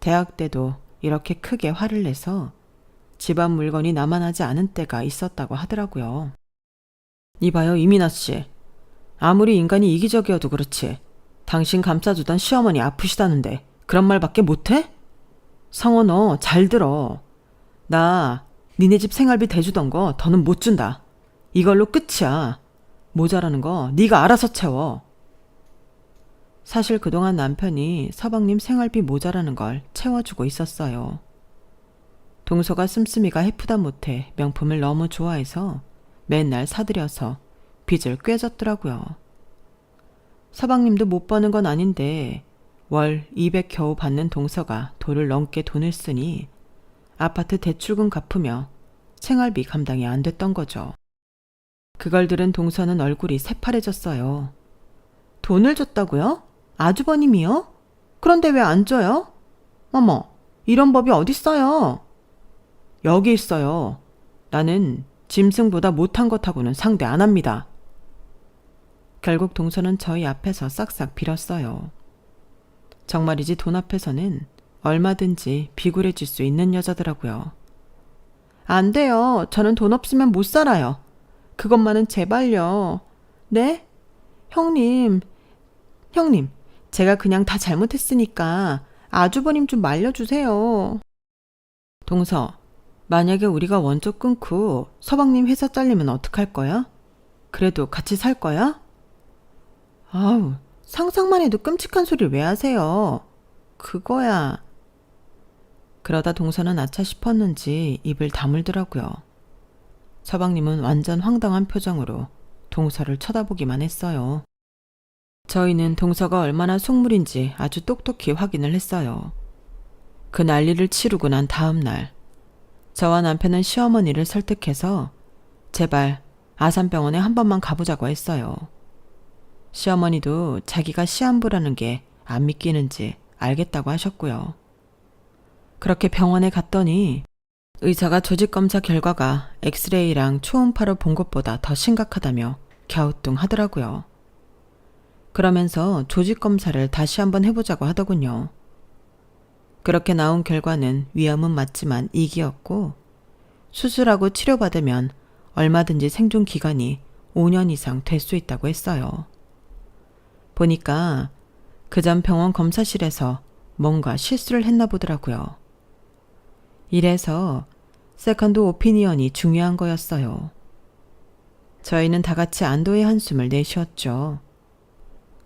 대학 때도 이렇게 크게 화를 내서 집안 물건이 남아나지 않은 때가 있었다고 하더라고요. 이봐요 이민아 씨. 아무리 인간이 이기적이어도 그렇지 당신 감싸주던 시어머니 아프시다는데 그런 말밖에 못해? 성호 너 잘 들어. 나 니네 집 생활비 대주던 거 더는 못 준다. 이걸로 끝이야. 모자라는 거 네가 알아서 채워. 사실 그동안 남편이 서방님 생활비 모자라는 걸 채워주고 있었어요. 동서가 씀씀이가 해프다 못해 명품을 너무 좋아해서 맨날 사들여서 빚을 꿰졌더라고요. 서방님도 못 버는 건 아닌데 월 200 겨우 받는 동서가 돌을 넘게 돈을 쓰니 아파트 대출금 갚으며 생활비 감당이 안 됐던 거죠. 그걸 들은 동서는 얼굴이 새파래졌어요. 돈을 줬다고요? 아주버님이요? 그런데 왜 안 줘요? 어머, 이런 법이 어딨어요? 여기 있어요. 나는 짐승보다 못한 것하고는 상대 안 합니다. 결국 동서는 저희 앞에서 싹싹 빌었어요. 정말이지 돈 앞에서는 얼마든지 비굴해질 수 있는 여자더라고요. 안 돼요. 저는 돈 없으면 못 살아요. 그것만은 제발요. 네? 형님, 제가 그냥 다 잘못했으니까 아주버님 좀 말려주세요. 동서, 만약에 우리가 원조 끊고 서방님 회사 잘리면 어떡할 거야? 그래도 같이 살 거야? 아우, 상상만 해도 끔찍한 소리를 왜 하세요? 그거야. 그러다 동서는 아차 싶었는지 입을 다물더라고요. 서방님은 완전 황당한 표정으로 동서를 쳐다보기만 했어요. 저희는 동서가 얼마나 속물인지 아주 똑똑히 확인을 했어요. 그 난리를 치르고 난 다음 날 저와 남편은 시어머니를 설득해서 제발 아산병원에 한 번만 가보자고 했어요. 시어머니도 자기가 시한부라는 게 안 믿기는지 알겠다고 하셨고요. 그렇게 병원에 갔더니 의사가 조직검사 결과가 엑스레이랑 초음파로 본 것보다 더 심각하다며 갸우뚱하더라고요. 그러면서 조직검사를 다시 한번 해보자고 하더군요. 그렇게 나온 결과는 위험은 맞지만 2기였고 수술하고 치료받으면 얼마든지 생존 기간이 5년 이상 될 수 있다고 했어요. 보니까 그전 병원 검사실에서 뭔가 실수를 했나 보더라고요. 이래서 세컨드 오피니언이 중요한 거였어요. 저희는 다 같이 안도의 한숨을 내쉬었죠.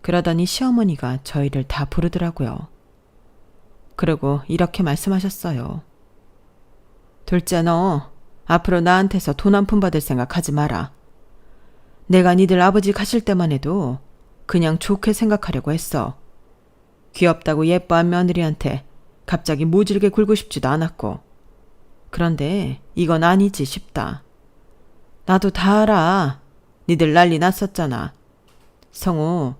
그러더니 시어머니가 저희를 다 부르더라고요. 그리고 이렇게 말씀하셨어요. 둘째 너 앞으로 나한테서 돈 한 푼 받을 생각 하지 마라. 내가 니들 아버지 가실 때만 해도 그냥 좋게 생각하려고 했어. 귀엽다고 예뻐한 며느리한테 갑자기 모질게 굴고 싶지도 않았고. 그런데 이건 아니지 싶다. 나도 다 알아. 니들 난리 났었잖아. 성우,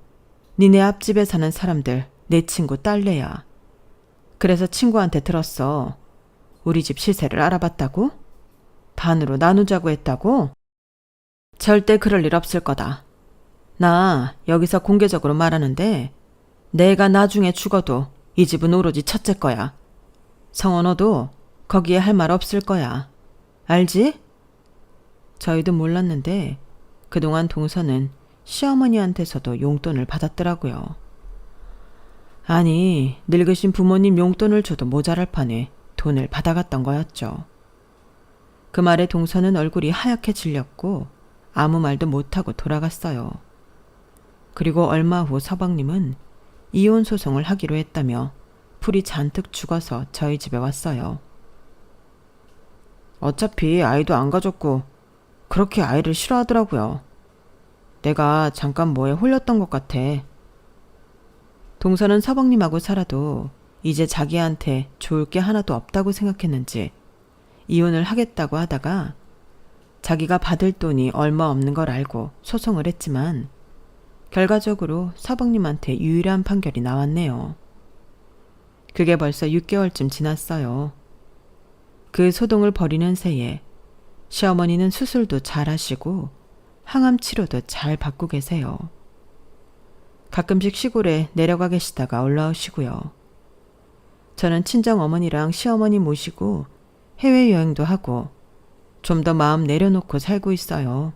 니네 앞집에 사는 사람들 내 친구 딸내야. 그래서 친구한테 들었어. 우리 집 시세를 알아봤다고? 반으로 나누자고 했다고? 절대 그럴 일 없을 거다. 나 여기서 공개적으로 말하는데 내가 나중에 죽어도 이 집은 오로지 첫째 거야. 성원 너도 거기에 할 말 없을 거야. 알지? 저희도 몰랐는데 그동안 동서는 시어머니한테서도 용돈을 받았더라고요. 아니, 늙으신 부모님 용돈을 줘도 모자랄 판에 돈을 받아갔던 거였죠. 그 말에 동서는 얼굴이 하얗게 질렸고 아무 말도 못하고 돌아갔어요. 그리고 얼마 후 서방님은 이혼 소송을 하기로 했다며 풀이 잔뜩 죽어서 저희 집에 왔어요. 어차피 아이도 안 가졌고 그렇게 아이를 싫어하더라고요. 내가 잠깐 뭐에 홀렸던 것 같아. 동서는 서방님하고 살아도 이제 자기한테 좋을 게 하나도 없다고 생각했는지 이혼을 하겠다고 하다가 자기가 받을 돈이 얼마 없는 걸 알고 소송을 했지만 결과적으로 서방님한테 유일한 판결이 나왔네요. 그게 벌써 6개월쯤 지났어요. 그 소동을 벌이는 새에 시어머니는 수술도 잘 하시고 항암 치료도 잘 받고 계세요. 가끔씩 시골에 내려가 계시다가 올라오시고요. 저는 친정 어머니랑 시어머니 모시고 해외여행도 하고 좀 더 마음 내려놓고 살고 있어요.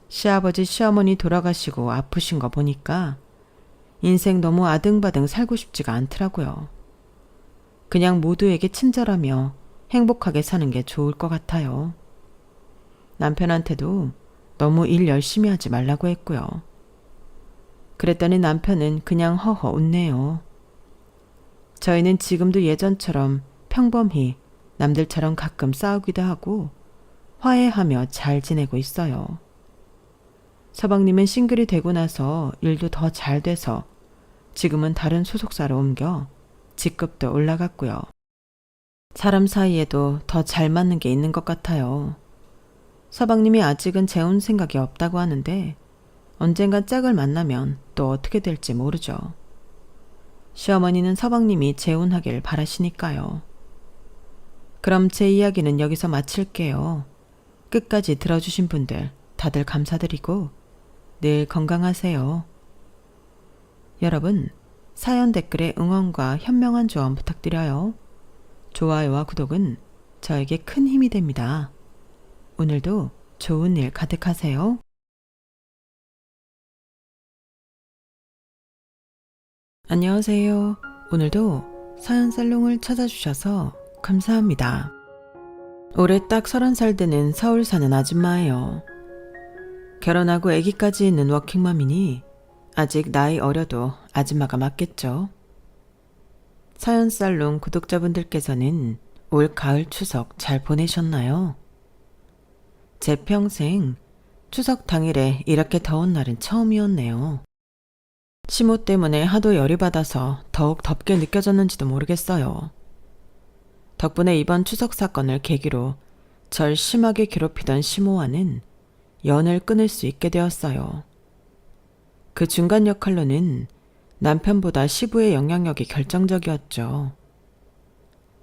시아버지 시어머니 돌아가시고 아프신 거 보니까 인생 너무 아등바등 살고 싶지가 않더라고요. 그냥 모두에게 친절하며 행복하게 사는 게 좋을 것 같아요. 남편한테도 너무 일 열심히 하지 말라고 했고요. 그랬더니 남편은 그냥 허허 웃네요. 저희는 지금도 예전처럼 평범히 남들처럼 가끔 싸우기도 하고 화해하며 잘 지내고 있어요. 서방님은 싱글이 되고 나서 일도 더 잘 돼서 지금은 다른 소속사로 옮겨 직급도 올라갔고요. 사람 사이에도 더 잘 맞는 게 있는 것 같아요. 서방님이 아직은 재혼 생각이 없다고 하는데 언젠간 짝을 만나면 또 어떻게 될지 모르죠. 시어머니는 서방님이 재혼하길 바라시니까요. 그럼 제 이야기는 여기서 마칠게요. 끝까지 들어주신 분들 다들 감사드리고 늘 건강하세요. 여러분, 사연 댓글에 응원과 현명한 조언 부탁드려요. 좋아요와 구독은 저에게 큰 힘이 됩니다. 오늘도 좋은 일 가득하세요. 안녕하세요. 오늘도 사연 살롱을 찾아주셔서 감사합니다. 올해 딱 30살 되는 서울 사는 아줌마예요. 결혼하고 아기까지 있는 워킹맘이니 아직 나이 어려도 아줌마가 맞겠죠. 사연 살롱 구독자분들께서는 올 가을 추석 잘 보내셨나요? 제 평생 추석 당일에 이렇게 더운 날은 처음이었네요. 시모 때문에 하도 열이 받아서 더욱 덥게 느껴졌는지도 모르겠어요. 덕분에 이번 추석 사건을 계기로 절 심하게 괴롭히던 시모와는 연을 끊을 수 있게 되었어요. 그 중간 역할로는 남편보다 시부의 영향력이 결정적이었죠.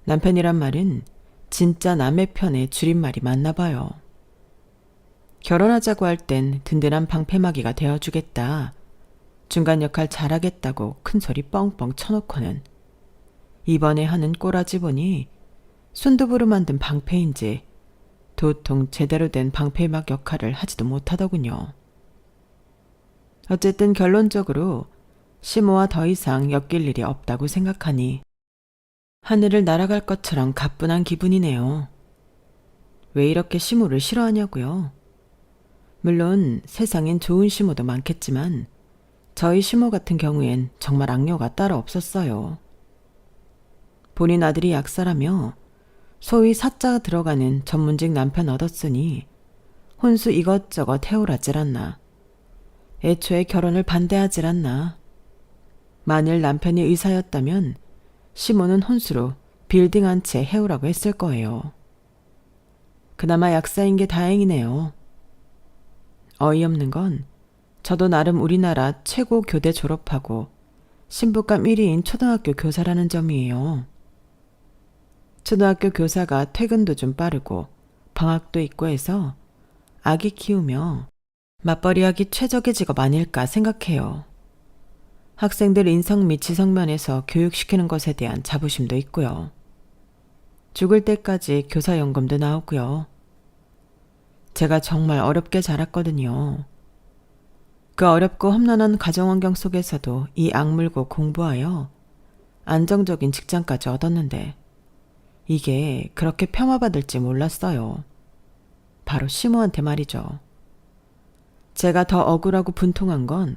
남편이란 말은 진짜 남의 편의 줄임말이 맞나 봐요. 결혼하자고 할 땐 든든한 방패막이가 되어주겠다. 중간 역할 잘하겠다고 큰소리 뻥뻥 쳐놓고는 이번에 하는 꼬라지 보니 순두부로 만든 방패인지 도통 제대로 된 방패막 역할을 하지도 못하더군요. 어쨌든 결론적으로 시모와 더 이상 엮일 일이 없다고 생각하니 하늘을 날아갈 것처럼 가뿐한 기분이네요. 왜 이렇게 시모를 싫어하냐고요? 물론 세상엔 좋은 시모도 많겠지만 저희 시모 같은 경우엔 정말 악녀가 따로 없었어요. 본인 아들이 약사라며 소위 사자가 들어가는 전문직 남편 얻었으니 혼수 이것저것 해오라질 않나. 애초에 결혼을 반대하질 않나. 만일 남편이 의사였다면 시모는 혼수로 빌딩 한 채 해오라고 했을 거예요. 그나마 약사인 게 다행이네요. 어이없는 건 저도 나름 우리나라 최고 교대 졸업하고 신부감 1위인 초등학교 교사라는 점이에요. 초등학교 교사가 퇴근도 좀 빠르고 방학도 있고 해서 아기 키우며 맞벌이하기 최적의 직업 아닐까 생각해요. 학생들 인성 및 지성 면에서 교육시키는 것에 대한 자부심도 있고요. 죽을 때까지 교사 연금도 나오고요. 제가 정말 어렵게 자랐거든요. 그 어렵고 험난한 가정환경 속에서도 이 악물고 공부하여 안정적인 직장까지 얻었는데 이게 그렇게 폄하받을지 몰랐어요. 바로 시모한테 말이죠. 제가 더 억울하고 분통한 건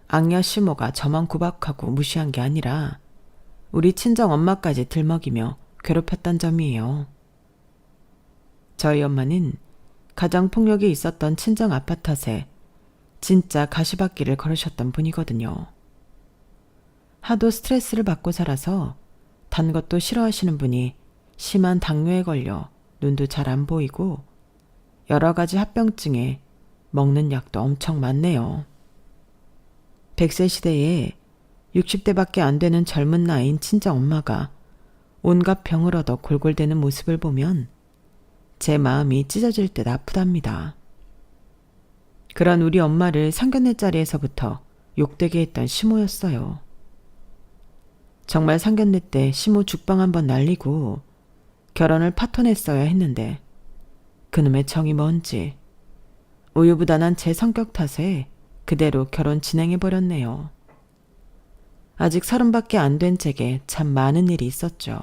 악녀 시모가 저만 구박하고 무시한 게 아니라 우리 친정 엄마까지 들먹이며 괴롭혔단 점이에요. 저희 엄마는 가정폭력이 있었던 친정 아빠 탓에 진짜 가시밭길을 걸으셨던 분이거든요. 하도 스트레스를 받고 살아서 단 것도 싫어하시는 분이 심한 당뇨에 걸려 눈도 잘 안 보이고 여러 가지 합병증에 먹는 약도 엄청 많네요. 100세 시대에 60대밖에 안 되는 젊은 나이인 친정 엄마가 온갖 병을 얻어 골골대는 모습을 보면 제 마음이 찢어질 듯 아프답니다. 그런 우리 엄마를 상견례 자리에서부터 욕되게 했던 시모였어요. 정말 상견례 때 시모 죽방 한번 날리고 결혼을 파토냈어야 했는데 그놈의 정이 뭔지 우유부단한 제 성격 탓에 그대로 결혼 진행해버렸네요. 아직 30밖에 안 된 제게 참 많은 일이 있었죠.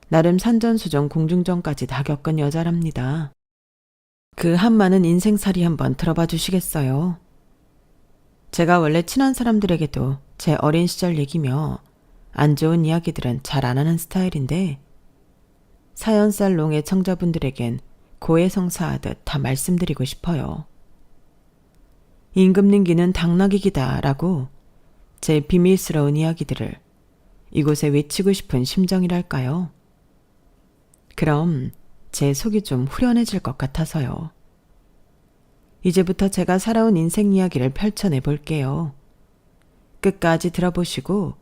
나름 산전수전 공중전까지 다 겪은 여자랍니다. 그 한많은 인생살이 한번 들어봐 주시겠어요? 제가 원래 친한 사람들에게도 제 어린 시절 얘기며 안 좋은 이야기들은 잘 안 하는 스타일인데 사연살롱의 청자분들에겐 고해성사하듯 다 말씀드리고 싶어요. 임금님기는 당나귀기다 라고 제 비밀스러운 이야기들을 이곳에 외치고 싶은 심정이랄까요? 그럼 제 속이 좀 후련해질 것 같아서요. 이제부터 제가 살아온 인생 이야기를 펼쳐내 볼게요. 끝까지 들어보시고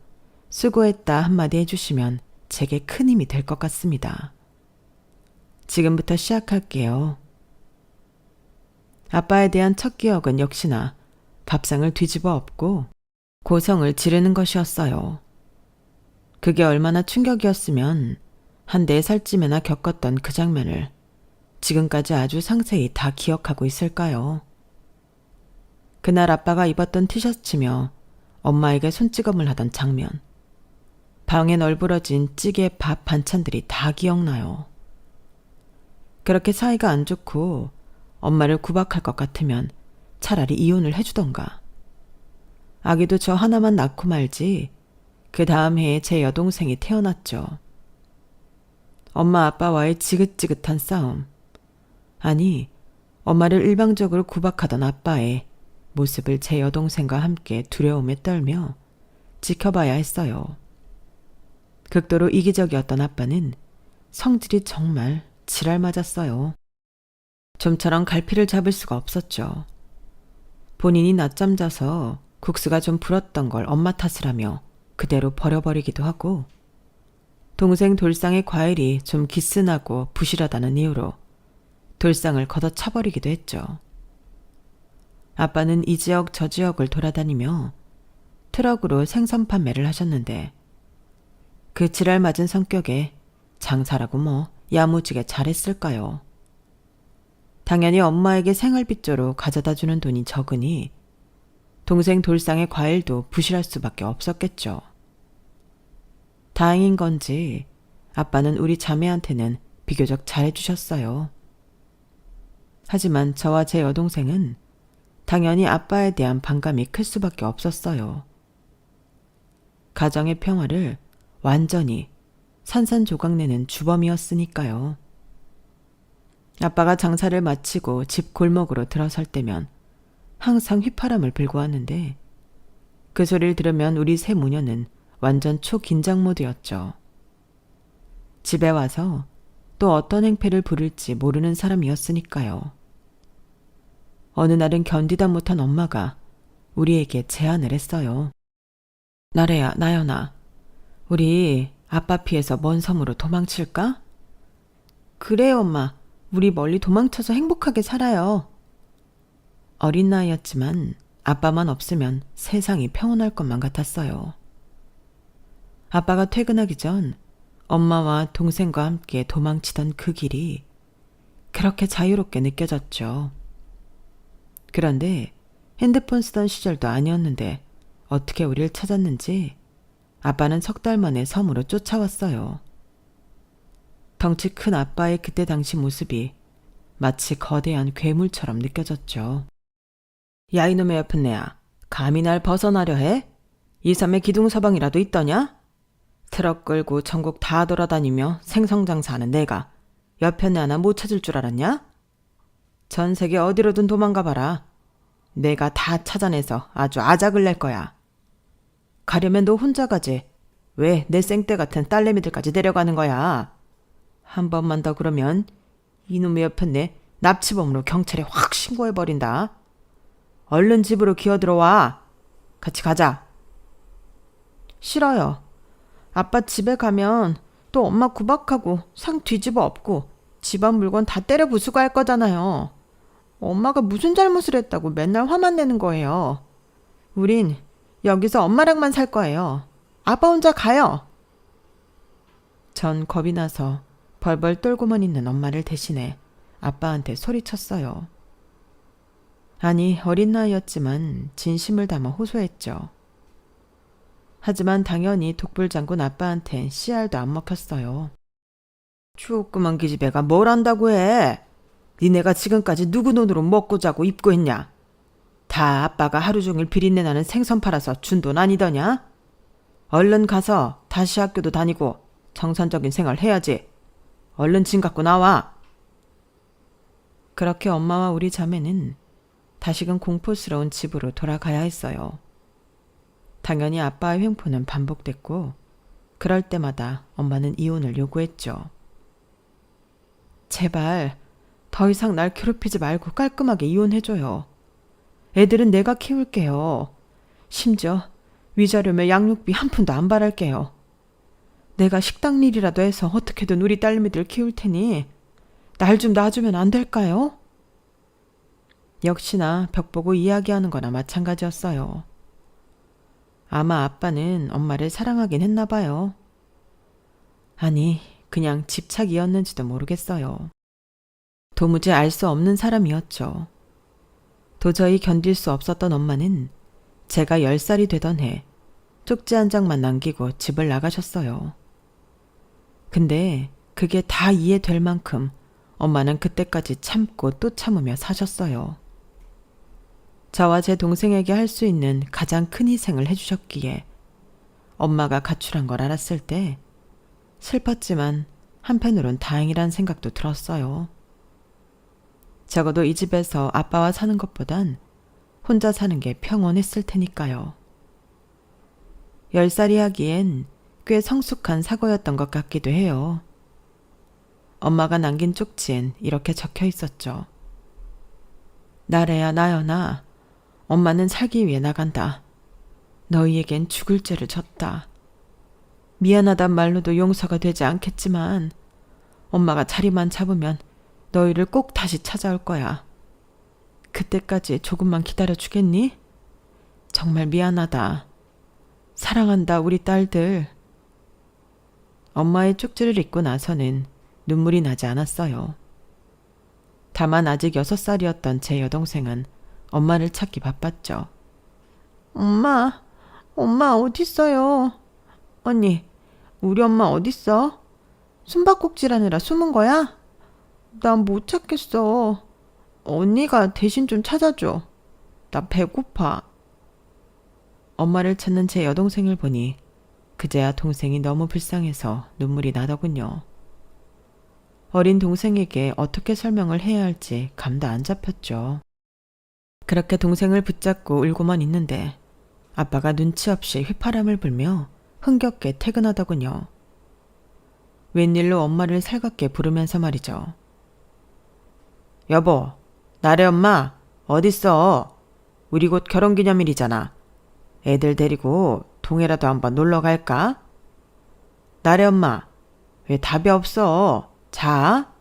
수고했다 한마디 해주시면 제게 큰 힘이 될 것 같습니다. 지금부터 시작할게요. 아빠에 대한 첫 기억은 역시나 밥상을 뒤집어 엎고 고성을 지르는 것이었어요. 그게 얼마나 충격이었으면 한 4살쯤에나 겪었던 그 장면을 지금까지 아주 상세히 다 기억하고 있을까요? 그날 아빠가 입었던 티셔츠며 엄마에게 손찌검을 하던 장면, 방에 널브러진 찌개, 밥, 반찬들이 다 기억나요. 그렇게 사이가 안 좋고 엄마를 구박할 것 같으면 차라리 이혼을 해주던가. 아기도 저 하나만 낳고 말지 그 다음 해에 제 여동생이 태어났죠. 엄마 아빠와의 지긋지긋한 싸움. 아니, 엄마를 일방적으로 구박하던 아빠의 모습을 제 여동생과 함께 두려움에 떨며 지켜봐야 했어요. 극도로 이기적이었던 아빠는 성질이 정말 지랄 맞았어요. 좀처럼 갈피를 잡을 수가 없었죠. 본인이 낮잠 자서 국수가 좀 불었던 걸 엄마 탓을 하며 그대로 버려버리기도 하고 동생 돌상의 과일이 좀 기스나고 부실하다는 이유로 돌상을 걷어차버리기도 했죠. 아빠는 이 지역 저 지역을 돌아다니며 트럭으로 생선 판매를 하셨는데 그 지랄 맞은 성격에 장사라고 뭐 야무지게 잘했을까요? 당연히 엄마에게 생활비조로 가져다주는 돈이 적으니 동생 돌상의 과일도 부실할 수밖에 없었겠죠. 다행인 건지 아빠는 우리 자매한테는 비교적 잘해주셨어요. 하지만 저와 제 여동생은 당연히 아빠에 대한 반감이 클 수밖에 없었어요. 가정의 평화를 완전히 산산조각내는 주범이었으니까요. 아빠가 장사를 마치고 집 골목으로 들어설 때면 항상 휘파람을 불고 왔는데 그 소리를 들으면 우리 세 모녀는 완전 초긴장 모드였죠. 집에 와서 또 어떤 행패를 부릴지 모르는 사람이었으니까요. 어느 날은 견디다 못한 엄마가 우리에게 제안을 했어요. 나래야, 나연아, 우리 아빠 피해서 먼 섬으로 도망칠까? 그래요, 엄마. 우리 멀리 도망쳐서 행복하게 살아요. 어린 나이였지만 아빠만 없으면 세상이 평온할 것만 같았어요. 아빠가 퇴근하기 전 엄마와 동생과 함께 도망치던 그 길이 그렇게 자유롭게 느껴졌죠. 그런데 핸드폰 쓰던 시절도 아니었는데 어떻게 우릴 찾았는지 아빠는 석 달 만에 섬으로 쫓아왔어요. 덩치 큰 아빠의 그때 당시 모습이 마치 거대한 괴물처럼 느껴졌죠. 야, 이놈의 옆은 내야. 감히 날 벗어나려 해? 이 섬에 기둥서방이라도 있더냐? 트럭 끌고 전국 다 돌아다니며 생선장사하는 내가 옆에 내 하나 못 찾을 줄 알았냐? 전 세계 어디로든 도망가 봐라. 내가 다 찾아내서 아주 아작을 낼 거야. 가려면 너 혼자 가지. 왜 내 생떼 같은 딸내미들까지 데려가는 거야? 한 번만 더 그러면 이놈의 옆에 내 납치범으로 경찰에 확 신고해버린다. 얼른 집으로 기어들어와. 같이 가자. 싫어요. 아빠 집에 가면 또 엄마 구박하고 상 뒤집어 엎고 집안 물건 다 때려 부수고 할 거잖아요. 엄마가 무슨 잘못을 했다고 맨날 화만 내는 거예요. 우린 여기서 엄마랑만 살 거예요. 아빠 혼자 가요. 전 겁이 나서 벌벌 떨고만 있는 엄마를 대신해 아빠한테 소리쳤어요. 아니, 어린 나이였지만 진심을 담아 호소했죠. 하지만 당연히 독불장군 아빠한텐 씨알도 안 먹혔어요. 조그만 기집애가 뭘 안다고 해. 니네가 지금까지 누구 돈으로 먹고 자고 입고 했냐. 다 아빠가 하루 종일 비린내 나는 생선 팔아서 준 돈 아니더냐. 얼른 가서 다시 학교도 다니고 정상적인 생활 해야지. 얼른 짐 갖고 나와. 그렇게 엄마와 우리 자매는 다시금 공포스러운 집으로 돌아가야 했어요. 당연히 아빠의 횡포는 반복됐고 그럴 때마다 엄마는 이혼을 요구했죠. 제발 더 이상 날 괴롭히지 말고 깔끔하게 이혼해줘요. 애들은 내가 키울게요. 심지어 위자료며 양육비 한 푼도 안 바랄게요. 내가 식당 일이라도 해서 어떻게든 우리 딸내미들 키울 테니 날 좀 놔주면 안 될까요? 역시나 벽 보고 이야기하는 거나 마찬가지였어요. 아마 아빠는 엄마를 사랑하긴 했나 봐요. 아니, 그냥 집착이었는지도 모르겠어요. 도무지 알 수 없는 사람이었죠. 도저히 견딜 수 없었던 엄마는 제가 10살이 되던 해 쪽지 한 장만 남기고 집을 나가셨어요. 근데 그게 다 이해될 만큼 엄마는 그때까지 참고 또 참으며 사셨어요. 저와 제 동생에게 할 수 있는 가장 큰 희생을 해주셨기에 엄마가 가출한 걸 알았을 때 슬펐지만 한편으론 다행이란 생각도 들었어요. 적어도 이 집에서 아빠와 사는 것보단 혼자 사는 게 평온했을 테니까요. 10살이 하기엔 꽤 성숙한 사고였던 것 같기도 해요. 엄마가 남긴 쪽지엔 이렇게 적혀 있었죠. 나래야 나연아, 엄마는 살기 위해 나간다. 너희에겐 죽을 죄를 졌다. 미안하단 말로도 용서가 되지 않겠지만 엄마가 자리만 잡으면 너희를 꼭 다시 찾아올 거야. 그때까지 조금만 기다려주겠니? 정말 미안하다. 사랑한다, 우리 딸들. 엄마의 쪽지를 읽고 나서는 눈물이 나지 않았어요. 다만 아직 6살이었던 제 여동생은 엄마를 찾기 바빴죠. 엄마 어딨어요? 언니, 우리 엄마 어딨어? 숨바꼭질하느라 숨은 거야? 난 못 찾겠어. 언니가 대신 좀 찾아줘. 나 배고파. 엄마를 찾는 제 여동생을 보니 그제야 동생이 너무 불쌍해서 눈물이 나더군요. 어린 동생에게 어떻게 설명을 해야 할지 감도 안 잡혔죠. 그렇게 동생을 붙잡고 울고만 있는데 아빠가 눈치 없이 휘파람을 불며 흥겹게 퇴근하더군요. 웬일로 엄마를 살갑게 부르면서 말이죠. 여보, 나래 엄마 어딨어? 우리 곧 결혼기념일이잖아. 애들 데리고 동해라도 한번 놀러 갈까? 나래 엄마, 왜 답이 없어? 자?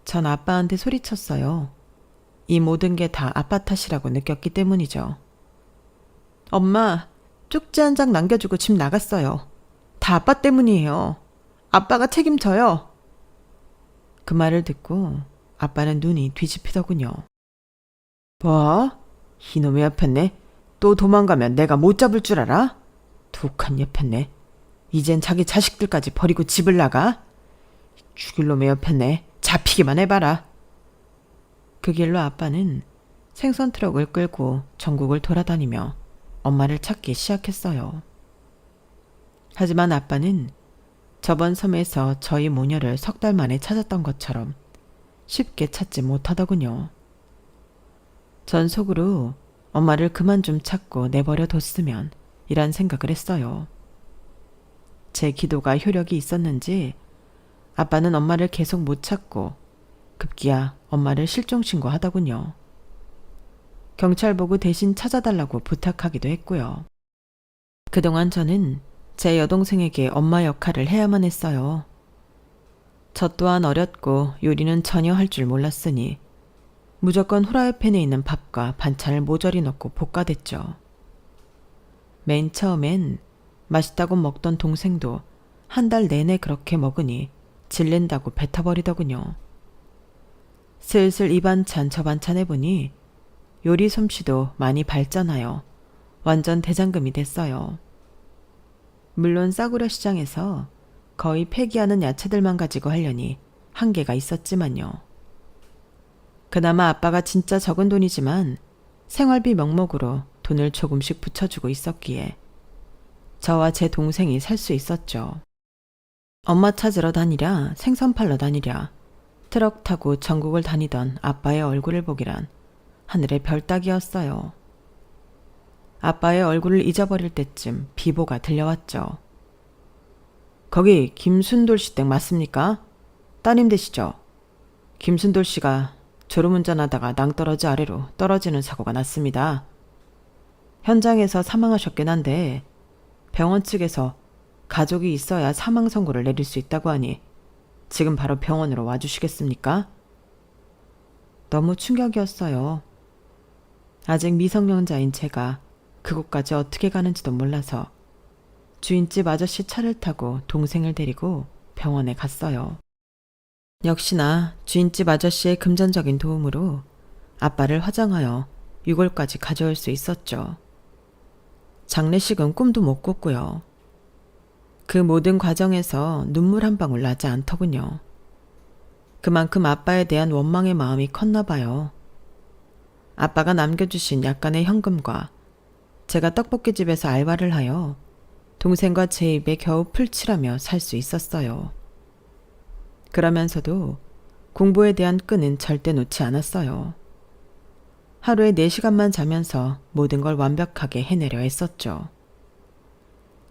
전 아빠한테 소리쳤어요. 이 모든 게 다 아빠 탓이라고 느꼈기 때문이죠. 엄마, 쪽지 한 장 남겨주고 집 나갔어요. 다 아빠 때문이에요. 아빠가 책임져요. 그 말을 듣고 아빠는 눈이 뒤집히더군요. 뭐? 이놈의 옆했네. 또 도망가면 내가 못 잡을 줄 알아? 독한 옆했네. 이젠 자기 자식들까지 버리고 집을 나가? 죽일 놈의 옆했네. 잡히기만 해봐라. 그 길로 아빠는 생선 트럭을 끌고 전국을 돌아다니며 엄마를 찾기 시작했어요. 하지만 아빠는 저번 섬에서 저희 모녀를 석 달 만에 찾았던 것처럼 쉽게 찾지 못하더군요. 전 속으로 엄마를 그만 좀 찾고 내버려 뒀으면 이란 생각을 했어요. 제 기도가 효력이 있었는지 아빠는 엄마를 계속 못 찾고 급기야 엄마를 실종신고하더군요. 경찰 보고 대신 찾아달라고 부탁하기도 했고요. 그동안 저는 제 여동생에게 엄마 역할을 해야만 했어요. 저 또한 어렸고 요리는 전혀 할 줄 몰랐으니 무조건 후라이팬에 있는 밥과 반찬을 모조리 넣고 볶아댔죠. 맨 처음엔 맛있다고 먹던 동생도 한 달 내내 그렇게 먹으니 질린다고 뱉어버리더군요. 슬슬 이 반찬 저 반찬 해보니 요리 솜씨도 많이 발전하여 완전 대장금이 됐어요. 물론 싸구려 시장에서 거의 폐기하는 야채들만 가지고 하려니 한계가 있었지만요. 그나마 아빠가 진짜 적은 돈이지만 생활비 명목으로 돈을 조금씩 붙여주고 있었기에 저와 제 동생이 살 수 있었죠. 엄마 찾으러 다니랴 생선 팔러 다니랴 트럭 타고 전국을 다니던 아빠의 얼굴을 보기란 하늘의 별 따기였어요. 아빠의 얼굴을 잊어버릴 때쯤 비보가 들려왔죠. 거기 김순돌 씨 댁 맞습니까? 따님 되시죠? 김순돌 씨가 졸음운전하다가 낭떠러지 아래로 떨어지는 사고가 났습니다. 현장에서 사망하셨긴 한데 병원 측에서 가족이 있어야 사망 선고를 내릴 수 있다고 하니 지금 바로 병원으로 와주시겠습니까? 너무 충격이었어요. 아직 미성년자인 제가 그곳까지 어떻게 가는지도 몰라서 주인집 아저씨 차를 타고 동생을 데리고 병원에 갔어요. 역시나 주인집 아저씨의 금전적인 도움으로 아빠를 화장하여 유골까지 가져올 수 있었죠. 장례식은 꿈도 못 꿨고요. 그 모든 과정에서 눈물 한 방울 나지 않더군요. 그만큼 아빠에 대한 원망의 마음이 컸나 봐요. 아빠가 남겨주신 약간의 현금과 제가 떡볶이집에서 알바를 하여 동생과 제 입에 겨우 풀칠하며 살 수 있었어요. 그러면서도 공부에 대한 끈은 절대 놓지 않았어요. 하루에 4시간만 자면서 모든 걸 완벽하게 해내려 했었죠.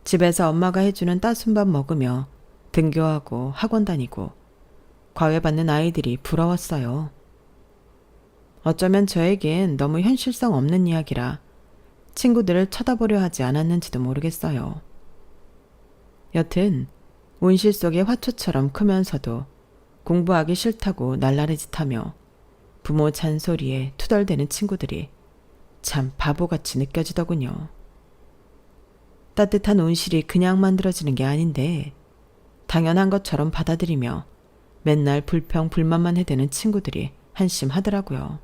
집에서 엄마가 해주는 따순 밥 먹으며 등교하고 학원 다니고 과외받는 아이들이 부러웠어요. 어쩌면 저에겐 너무 현실성 없는 이야기라 친구들을 쳐다보려 하지 않았는지도 모르겠어요. 여튼 온실 속의 화초처럼 크면서도 공부하기 싫다고 날라리 짓하며 부모 잔소리에 투덜대는 친구들이 참 바보같이 느껴지더군요. 따뜻한 온실이 그냥 만들어지는 게 아닌데 당연한 것처럼 받아들이며 맨날 불평 불만만 해대는 친구들이 한심하더라고요.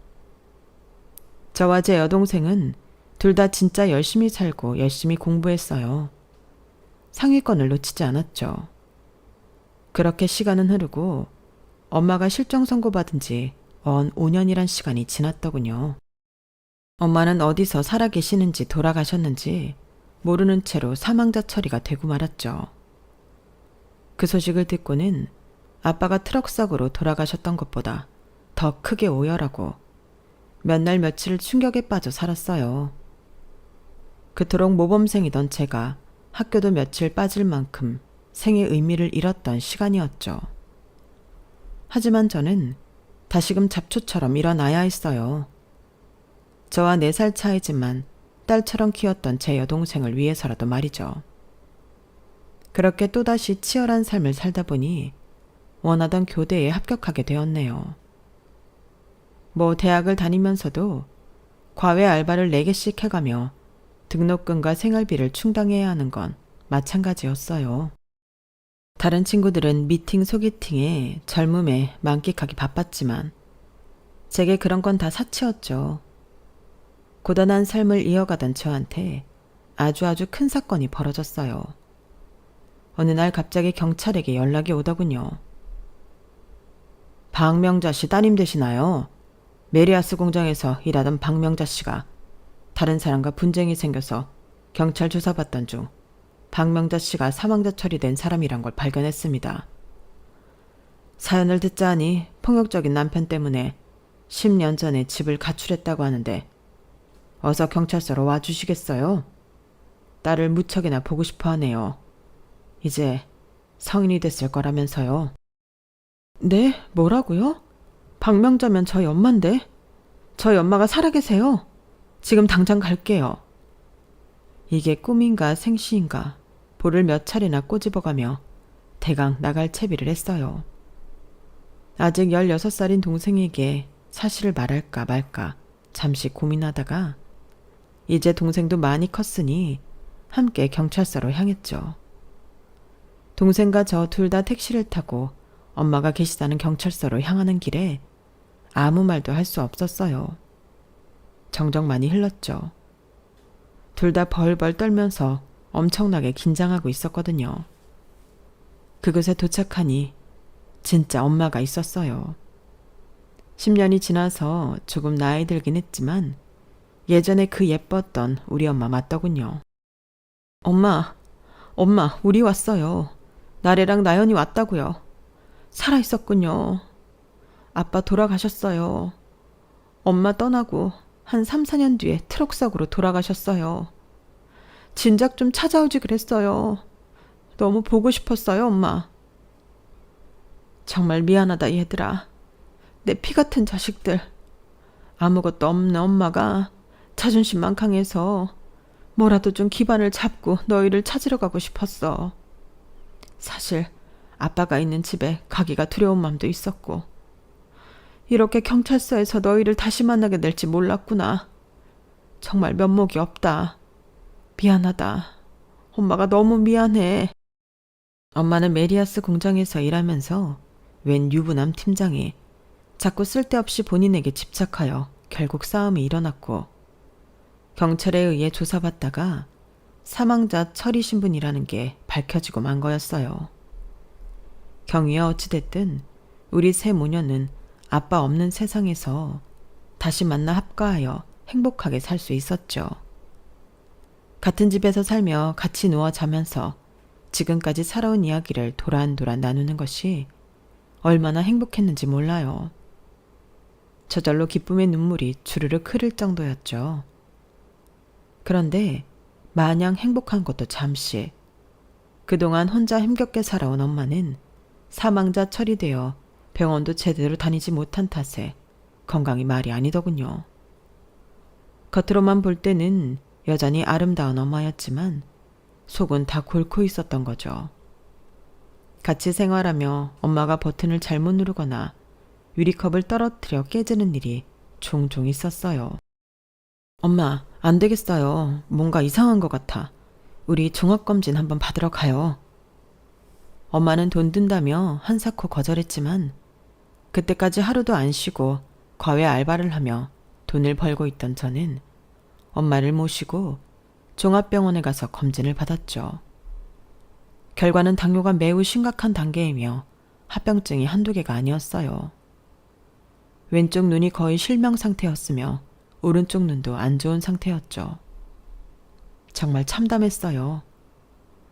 저와 제 여동생은 둘 다 진짜 열심히 살고 열심히 공부했어요. 상위권을 놓치지 않았죠. 그렇게 시간은 흐르고 엄마가 실종 선고받은 지 언 5년이란 시간이 지났더군요. 엄마는 어디서 살아 계시는지 돌아가셨는지 모르는 채로 사망자 처리가 되고 말았죠. 그 소식을 듣고는 아빠가 트럭사고로 돌아가셨던 것보다 더 크게 오열하고 몇 날 며칠 충격에 빠져 살았어요. 그토록 모범생이던 제가 학교도 며칠 빠질 만큼 생의 의미를 잃었던 시간이었죠. 하지만 저는 다시금 잡초처럼 일어나야 했어요. 저와 4살 차이지만 딸처럼 키웠던 제 여동생을 위해서라도 말이죠. 그렇게 또다시 치열한 삶을 살다 보니 원하던 교대에 합격하게 되었네요. 뭐 대학을 다니면서도 과외 알바를 4개씩 해가며 등록금과 생활비를 충당해야 하는 건 마찬가지였어요. 다른 친구들은 미팅 소개팅에 젊음에 만끽하기 바빴지만 제게 그런 건 다 사치였죠. 고단한 삶을 이어가던 저한테 아주 큰 사건이 벌어졌어요. 어느 날 갑자기 경찰에게 연락이 오더군요. 박명자 씨 따님 되시나요? 메리아스 공장에서 일하던 박명자 씨가 다른 사람과 분쟁이 생겨서 경찰 조사받던 중 박명자 씨가 사망자 처리된 사람이란 걸 발견했습니다. 사연을 듣자 하니 폭력적인 남편 때문에 10년 전에 집을 가출했다고 하는데 어서 경찰서로 와주시겠어요? 딸을 무척이나 보고 싶어 하네요. 이제 성인이 됐을 거라면서요. 네? 뭐라고요? 박명자면 저희 엄마인데? 저희 엄마가 살아계세요. 지금 당장 갈게요. 이게 꿈인가 생시인가 볼을 몇 차례나 꼬집어가며 대강 나갈 채비를 했어요. 아직 16살인 동생에게 사실을 말할까 말까 잠시 고민하다가 이제 동생도 많이 컸으니 함께 경찰서로 향했죠. 동생과 저 둘 다 택시를 타고 엄마가 계시다는 경찰서로 향하는 길에 아무 말도 할 수 없었어요. 정적 많이 흘렀죠. 둘 다 벌벌 떨면서 엄청나게 긴장하고 있었거든요. 그곳에 도착하니 진짜 엄마가 있었어요. 10년이 지나서 조금 나이 들긴 했지만 예전에 그 예뻤던 우리 엄마 맞더군요. 엄마, 우리 왔어요. 나래랑 나연이 왔다고요. 살아있었군요. 아빠 돌아가셨어요. 엄마 떠나고 한 3, 4년 뒤에 트럭석으로 돌아가셨어요. 진작 좀 찾아오지 그랬어요. 너무 보고 싶었어요, 엄마. 정말 미안하다, 얘들아. 내 피 같은 자식들. 아무것도 없는 엄마가 자존심만 강해서 뭐라도 좀 기반을 잡고 너희를 찾으러 가고 싶었어. 사실 아빠가 있는 집에 가기가 두려운 마음도 있었고 이렇게 경찰서에서 너희를 다시 만나게 될지 몰랐구나. 정말 면목이 없다. 미안하다. 엄마가 너무 미안해. 엄마는 메리아스 공장에서 일하면서 웬 유부남 팀장이 자꾸 쓸데없이 본인에게 집착하여 결국 싸움이 일어났고 경찰에 의해 조사받다가 사망자 처리 신분이라는 게 밝혀지고 만 거였어요. 경위야 어찌됐든 우리 세 모녀는 아빠 없는 세상에서 다시 만나 합가하여 행복하게 살 수 있었죠. 같은 집에서 살며 같이 누워 자면서 지금까지 살아온 이야기를 도란도란 나누는 것이 얼마나 행복했는지 몰라요. 저절로 기쁨의 눈물이 주르륵 흐를 정도였죠. 그런데 마냥 행복한 것도 잠시. 그동안 혼자 힘겹게 살아온 엄마는 사망자 처리되어 병원도 제대로 다니지 못한 탓에 건강이 말이 아니더군요. 겉으로만 볼 때는 여전히 아름다운 엄마였지만 속은 다 곪고 있었던 거죠. 같이 생활하며 엄마가 버튼을 잘못 누르거나 유리컵을 떨어뜨려 깨지는 일이 종종 있었어요. 엄마, 안 되겠어요. 뭔가 이상한 것 같아. 우리 종합검진 한번 받으러 가요. 엄마는 돈 든다며 한사코 거절했지만 그때까지 하루도 안 쉬고 과외 알바를 하며 돈을 벌고 있던 저는 엄마를 모시고 종합병원에 가서 검진을 받았죠. 결과는 당뇨가 매우 심각한 단계이며 합병증이 한두 개가 아니었어요. 왼쪽 눈이 거의 실명 상태였으며 오른쪽 눈도 안 좋은 상태였죠. 정말 참담했어요.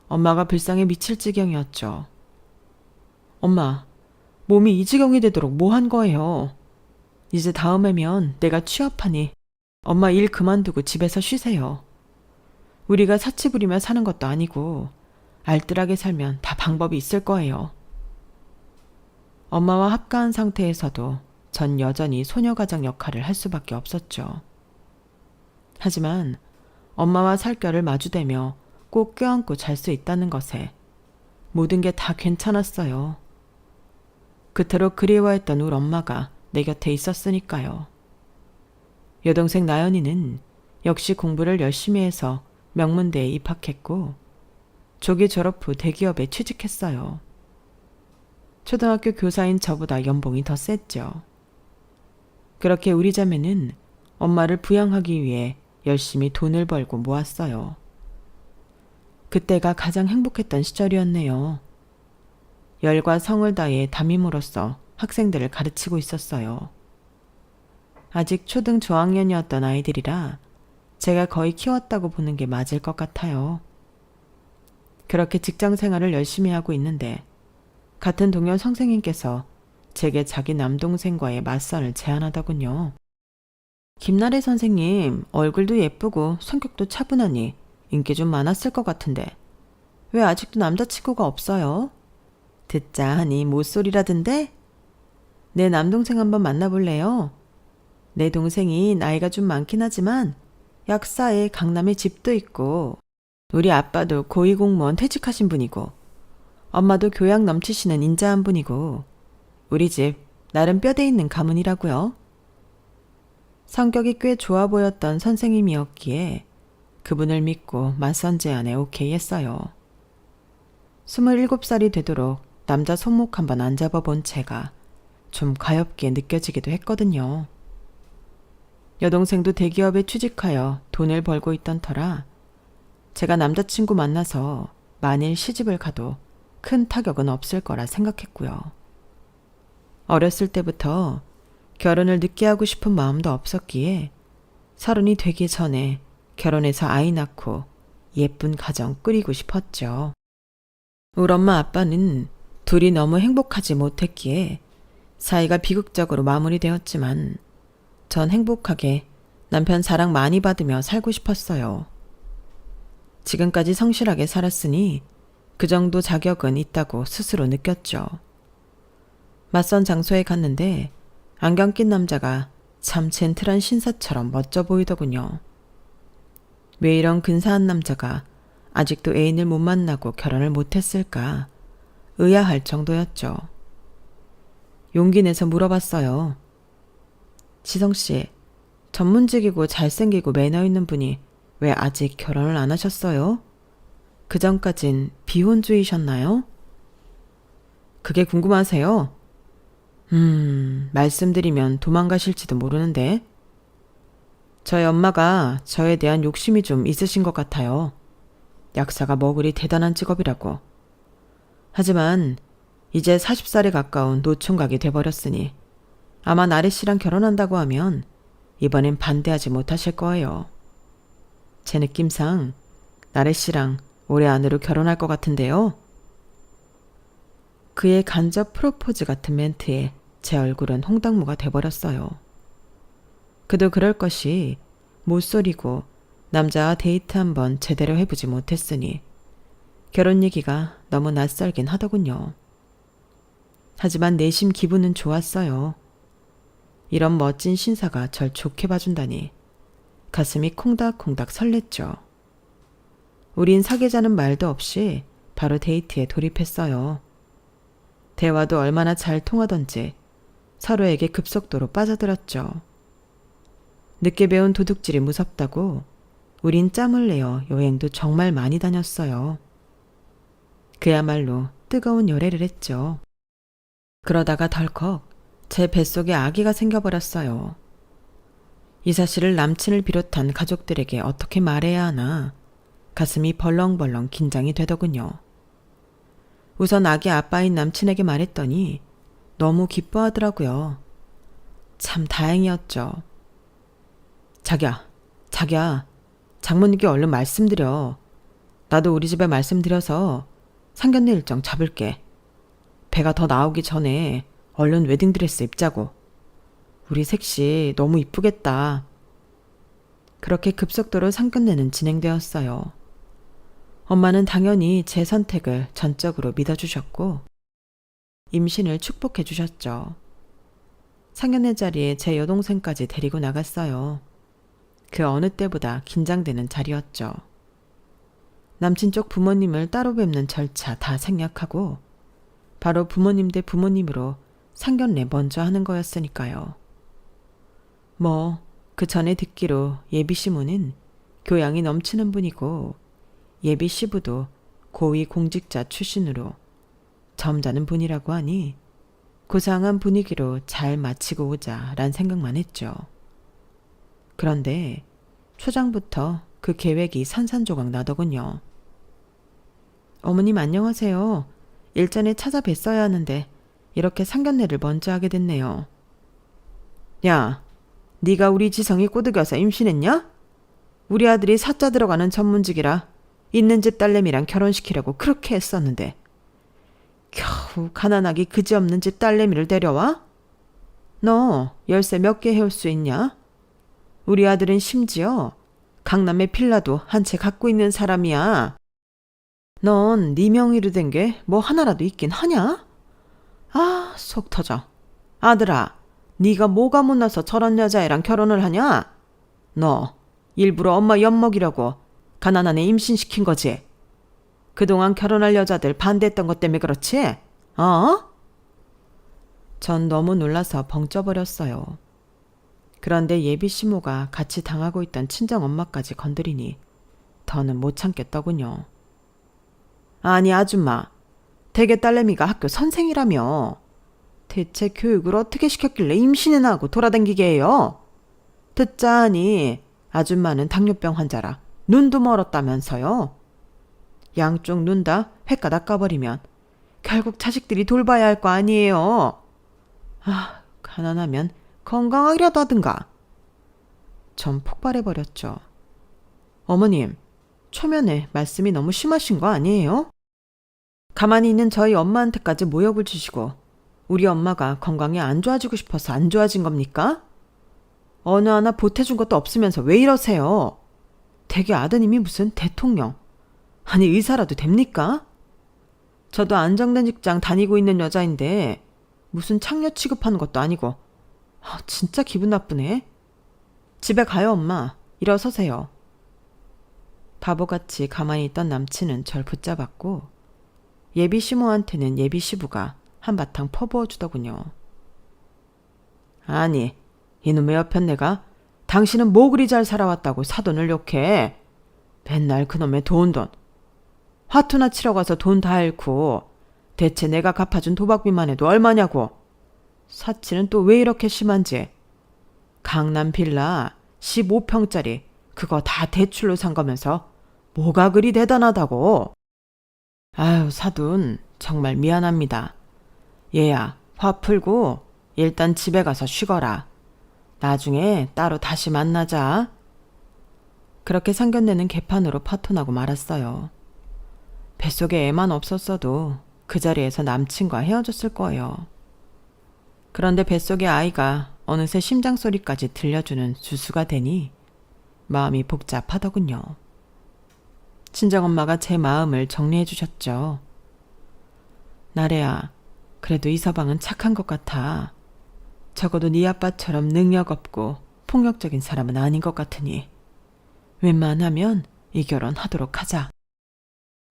엄마가 불쌍해 미칠 지경이었죠. 엄마, 몸이 이 지경이 되도록 뭐 한 거예요? 이제 다음에면 내가 취업하니 엄마 일 그만두고 집에서 쉬세요. 우리가 사치 부리며 사는 것도 아니고 알뜰하게 살면 다 방법이 있을 거예요. 엄마와 합가한 상태에서도 전 여전히 소녀가장 역할을 할 수밖에 없었죠. 하지만 엄마와 살결을 마주대며 꼭 껴안고 잘 수 있다는 것에 모든 게 다 괜찮았어요. 그토록 그리워했던 우리 엄마가 내 곁에 있었으니까요. 여동생 나연이는 역시 공부를 열심히 해서 명문대에 입학했고 조기 졸업 후 대기업에 취직했어요. 초등학교 교사인 저보다 연봉이 더 셌죠. 그렇게 우리 자매는 엄마를 부양하기 위해 열심히 돈을 벌고 모았어요. 그때가 가장 행복했던 시절이었네요. 열과 성을 다해 담임으로써 학생들을 가르치고 있었어요. 아직 초등 저학년이었던 아이들이라 제가 거의 키웠다고 보는 게 맞을 것 같아요. 그렇게 직장 생활을 열심히 하고 있는데 같은 동료 선생님께서 제게 자기 남동생과의 맞선을 제안하더군요. 김나래 선생님, 얼굴도 예쁘고 성격도 차분하니 인기 좀 많았을 것 같은데 왜 아직도 남자친구가 없어요? 듣자 하니 모쏠이라던데? 내 남동생 한번 만나볼래요? 내 동생이 나이가 좀 많긴 하지만 약사에 강남에 집도 있고 우리 아빠도 고위공무원 퇴직하신 분이고 엄마도 교양 넘치시는 인자한 분이고 우리 집 나름 뼈대 있는 가문이라고요. 성격이 꽤 좋아 보였던 선생님이었기에 그분을 믿고 맞선 제안에 오케이 했어요. 27살이 되도록 남자 손목 한번 안 잡아본 제가 좀 가엽게 느껴지기도 했거든요. 여동생도 대기업에 취직하여 돈을 벌고 있던 터라 제가 남자친구 만나서 만일 시집을 가도 큰 타격은 없을 거라 생각했고요. 어렸을 때부터 결혼을 늦게 하고 싶은 마음도 없었기에 30이 되기 전에 결혼해서 아이 낳고 예쁜 가정 꾸리고 싶었죠. 우리 엄마 아빠는 둘이 너무 행복하지 못했기에 사이가 비극적으로 마무리되었지만 전 행복하게 남편 사랑 많이 받으며 살고 싶었어요. 지금까지 성실하게 살았으니 그 정도 자격은 있다고 스스로 느꼈죠. 맞선 장소에 갔는데 안경 낀 남자가 참 젠틀한 신사처럼 멋져 보이더군요. 왜 이런 근사한 남자가 아직도 애인을 못 만나고 결혼을 못했을까 의아할 정도였죠. 용기 내서 물어봤어요. 지성씨, 전문직이고 잘생기고 매너 있는 분이 왜 아직 결혼을 안 하셨어요? 그전까진 비혼주의셨나요? 그게 궁금하세요? 말씀드리면 도망가실지도 모르는데. 저희 엄마가 저에 대한 욕심이 좀 있으신 것 같아요. 약사가 뭐 그리 대단한 직업이라고. 하지만 이제 40살에 가까운 노총각이 돼버렸으니 아마 나래 씨랑 결혼한다고 하면 이번엔 반대하지 못하실 거예요. 제 느낌상 나래 씨랑 올해 안으로 결혼할 것 같은데요. 그의 간접 프로포즈 같은 멘트에 제 얼굴은 홍당무가 돼버렸어요. 그도 그럴 것이 모쏠이고 남자와 데이트 한번 제대로 해보지 못했으니 결혼 얘기가 너무 낯설긴 하더군요. 하지만 내심 기분은 좋았어요. 이런 멋진 신사가 절 좋게 봐준다니 가슴이 콩닥콩닥 설렜죠. 우린 사귀자는 말도 없이 바로 데이트에 돌입했어요. 대화도 얼마나 잘 통하던지 서로에게 급속도로 빠져들었죠. 늦게 배운 도둑질이 무섭다고 우린 짬을 내어 여행도 정말 많이 다녔어요. 그야말로 뜨거운 열애를 했죠. 그러다가 덜컥 제 뱃속에 아기가 생겨버렸어요. 이 사실을 남친을 비롯한 가족들에게 어떻게 말해야 하나 가슴이 벌렁벌렁 긴장이 되더군요. 우선 아기 아빠인 남친에게 말했더니 너무 기뻐하더라고요. 참 다행이었죠. 자기야, 장모님께 얼른 말씀드려. 나도 우리 집에 말씀드려서 상견례 일정 잡을게. 배가 더 나오기 전에 얼른 웨딩드레스 입자고. 우리 셋이 너무 이쁘겠다. 그렇게 급속도로 상견례는 진행되었어요. 엄마는 당연히 제 선택을 전적으로 믿어주셨고 임신을 축복해 주셨죠. 상견례 자리에 제 여동생까지 데리고 나갔어요. 그 어느 때보다 긴장되는 자리였죠. 남친 쪽 부모님을 따로 뵙는 절차 다 생략하고 바로 부모님 대 부모님으로 상견례 먼저 하는 거였으니까요. 그 전에 듣기로 예비 시모는 교양이 넘치는 분이고 예비 시부도 고위 공직자 출신으로 점잖은 분이라고 하니 고상한 분위기로 잘 마치고 오자란 생각만 했죠. 그런데 초장부터 그 계획이 산산조각 나더군요. 어머님 안녕하세요. 일전에 찾아뵀어야 하는데 이렇게 상견례를 먼저 하게 됐네요. 야, 네가 우리 지성이 꼬드겨서 임신했냐? 우리 아들이 사자 들어가는 전문직이라 있는 집 딸내미랑 결혼시키려고 그렇게 했었는데 겨우 가난하기 그지없는 집 딸내미를 데려와? 너 열쇠 몇 개 해올 수 있냐? 우리 아들은 심지어 강남의 빌라도 한 채 갖고 있는 사람이야. 넌 네 명의로 된 게 뭐 하나라도 있긴 하냐? 아, 속 터져. 아들아, 네가 뭐가 못나서 저런 여자애랑 결혼을 하냐? 너 일부러 엄마 엿먹이려고 가난한 애 임신시킨 거지? 그동안 결혼할 여자들 반대했던 것 때문에 그렇지? 전 너무 놀라서 벙 쪄버렸어요. 그런데 예비 시모가 같이 당하고 있던 친정엄마까지 건드리니 더는 못 참겠더군요. 아니 아줌마, 대개 딸내미가 학교 선생이라며. 대체 교육을 어떻게 시켰길래 임신이나 하고 돌아다니게 해요? 듣자하니 아줌마는 당뇨병 환자라 눈도 멀었다면서요. 양쪽 눈 다 횟가닥 까버리면 결국 자식들이 돌봐야 할 거 아니에요. 아, 가난하면 건강하기라도 하든가. 전 폭발해버렸죠. 어머님, 초면에 말씀이 너무 심하신 거 아니에요? 가만히 있는 저희 엄마한테까지 모욕을 주시고 우리 엄마가 건강이 안 좋아지고 싶어서 안 좋아진 겁니까? 어느 하나 보태준 것도 없으면서 왜 이러세요? 대개 아드님이 무슨 대통령, 아니 의사라도 됩니까? 저도 안정된 직장 다니고 있는 여자인데 무슨 창녀 취급하는 것도 아니고 진짜 기분 나쁘네. 집에 가요 엄마. 일어서세요. 바보같이 가만히 있던 남친은 절 붙잡았고 예비 시모한테는 예비 시부가 한바탕 퍼부어 주더군요. 아니 이놈의 여편네가 당신은 뭐 그리 잘 살아왔다고 사돈을 욕해. 맨날 그놈의 돈 화투나 치러 가서 돈 다 잃고 대체 내가 갚아준 도박비만 해도 얼마냐고. 사치는 또 왜 이렇게 심한지. 강남 빌라 15평짜리 그거 다 대출로 산 거면서 뭐가 그리 대단하다고. 아유 사돈 정말 미안합니다. 얘야 화 풀고 일단 집에 가서 쉬거라. 나중에 따로 다시 만나자. 그렇게 상견례는 개판으로 파토나고 말았어요. 뱃속에 애만 없었어도 그 자리에서 남친과 헤어졌을 거예요. 그런데 뱃속의 아이가 어느새 심장 소리까지 들려주는 주수가 되니 마음이 복잡하더군요. 친정엄마가 제 마음을 정리해 주셨죠. 나래야, 그래도 이 서방은 착한 것 같아. 적어도 네 아빠처럼 능력 없고 폭력적인 사람은 아닌 것 같으니 웬만하면 이 결혼 하도록 하자.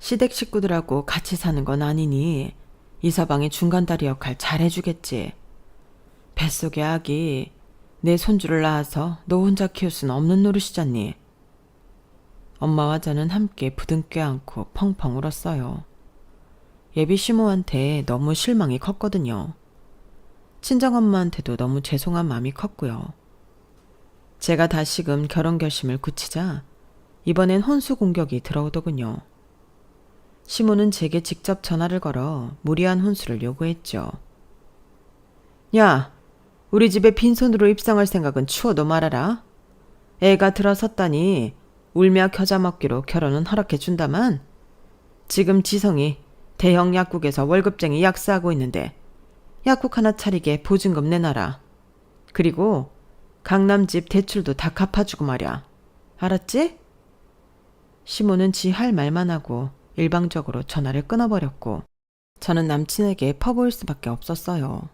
시댁 식구들하고 같이 사는 건 아니니 이 서방이 중간다리 역할 잘해주겠지. 뱃속의 아기 내 손주를 낳아서 너 혼자 키울 수는 없는 노릇이잖니. 엄마와 저는 함께 부둥켜 안고 펑펑 울었어요. 예비 시모한테 너무 실망이 컸거든요. 친정엄마한테도 너무 죄송한 마음이 컸고요. 제가 다시금 결혼 결심을 굳히자 이번엔 혼수 공격이 들어오더군요. 시모는 제게 직접 전화를 걸어 무리한 혼수를 요구했죠. 야, 우리 집에 빈손으로 입성할 생각은 추워도 말아라. 애가 들어섰다니 울며 겨자 먹기로 결혼은 허락해준다만 지금 지성이 대형 약국에서 월급쟁이 약사하고 있는데 약국 하나 차리게 보증금 내놔라. 그리고 강남집 대출도 다 갚아주고 말이야. 알았지? 시모는 지 할 말만 하고 일방적으로 전화를 끊어버렸고 저는 남친에게 퍼부을 수밖에 없었어요.